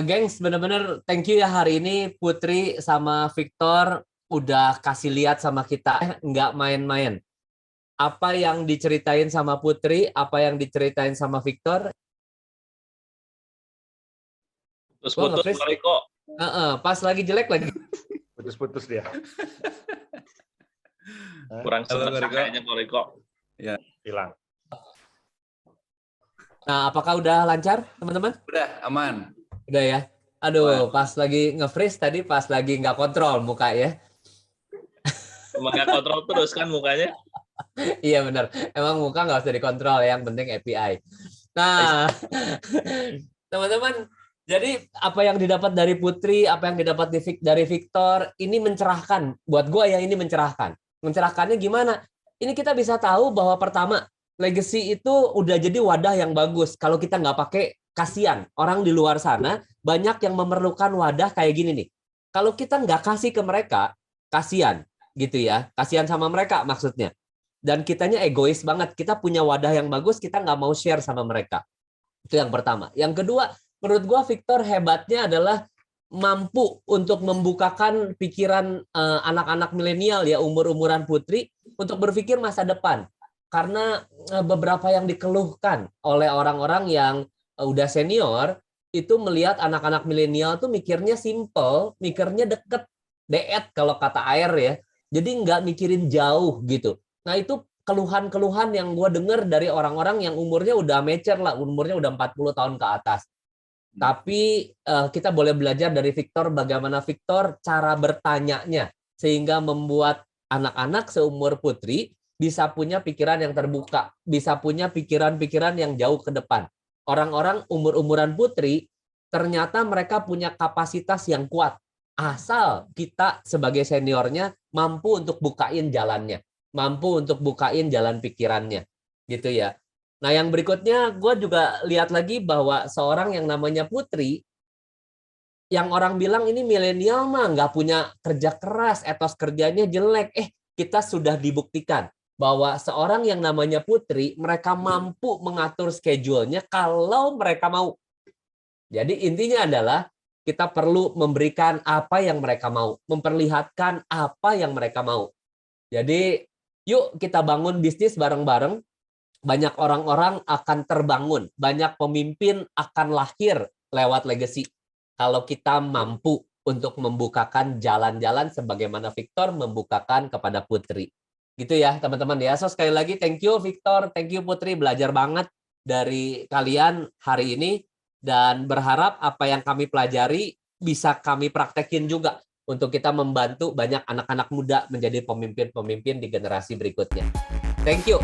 gengs, bener-bener thank you ya hari ini Putri sama Victor udah kasih lihat sama kita, nggak main-main. Apa yang diceritain sama Putri, apa yang diceritain sama Victor. Putus-putus, Koriko. Pas lagi jelek lagi. Putus-putus dia. Kurang semangat kayaknya, Koriko. Ya. Hilang. Nah, apakah udah lancar, teman-teman? Udah, aman. Udah ya. Aduh, pas lagi nge-freeze tadi, pas lagi nggak kontrol muka ya. Emang nggak kontrol terus kan mukanya? Iya benar. Emang muka nggak usah dikontrol, yang penting API. Nah, teman-teman, jadi apa yang didapat dari Putri, apa yang didapat dari Victor, ini mencerahkan. Buat gue ya, ini mencerahkan. Mencerahkannya gimana? Ini kita bisa tahu bahwa pertama, legacy itu udah jadi wadah yang bagus. Kalau kita nggak pakai, kasihan. Orang di luar sana banyak yang memerlukan wadah kayak gini nih. Kalau kita nggak kasih ke mereka, kasihan gitu ya. Kasihan sama mereka maksudnya. Dan kitanya egois banget. Kita punya wadah yang bagus, kita nggak mau share sama mereka. Itu yang pertama. Yang kedua, menurut gua Victor hebatnya adalah mampu untuk membukakan pikiran anak-anak milenial ya, umur-umuran Putri, untuk berpikir masa depan. Karena beberapa yang dikeluhkan oleh orang-orang yang udah senior, itu melihat anak-anak milenial tuh mikirnya simple, mikirnya deket, deet kalau kata air ya. Jadi nggak mikirin jauh gitu. Nah itu keluhan-keluhan yang gue denger dari orang-orang yang umurnya udah mature lah, umurnya udah 40 tahun ke atas. Tapi kita boleh belajar dari Victor bagaimana Victor cara bertanyanya sehingga membuat anak-anak seumur Putri bisa punya pikiran yang terbuka, bisa punya pikiran-pikiran yang jauh ke depan. Orang-orang umur-umuran Putri ternyata mereka punya kapasitas yang kuat asal kita sebagai seniornya mampu untuk bukain jalannya, mampu untuk bukain jalan pikirannya, gitu ya. Nah, yang berikutnya, gue juga lihat lagi bahwa seorang yang namanya Putri, yang orang bilang ini milenial mah nggak punya kerja keras, etos kerjanya jelek. Kita sudah dibuktikan bahwa seorang yang namanya Putri, mereka mampu mengatur schedule-nya kalau mereka mau. Jadi intinya adalah kita perlu memberikan apa yang mereka mau, memperlihatkan apa yang mereka mau. Jadi yuk kita bangun bisnis bareng-bareng. Banyak orang-orang akan terbangun, banyak pemimpin akan lahir lewat legacy. Kalau kita mampu untuk membukakan jalan-jalan sebagaimana Victor membukakan kepada Putri. Gitu ya teman-teman ya. So sekali lagi thank you Victor, thank you Putri, belajar banget dari kalian hari ini dan berharap apa yang kami pelajari bisa kami praktekin juga untuk kita membantu banyak anak-anak muda menjadi pemimpin-pemimpin di generasi berikutnya. Thank you.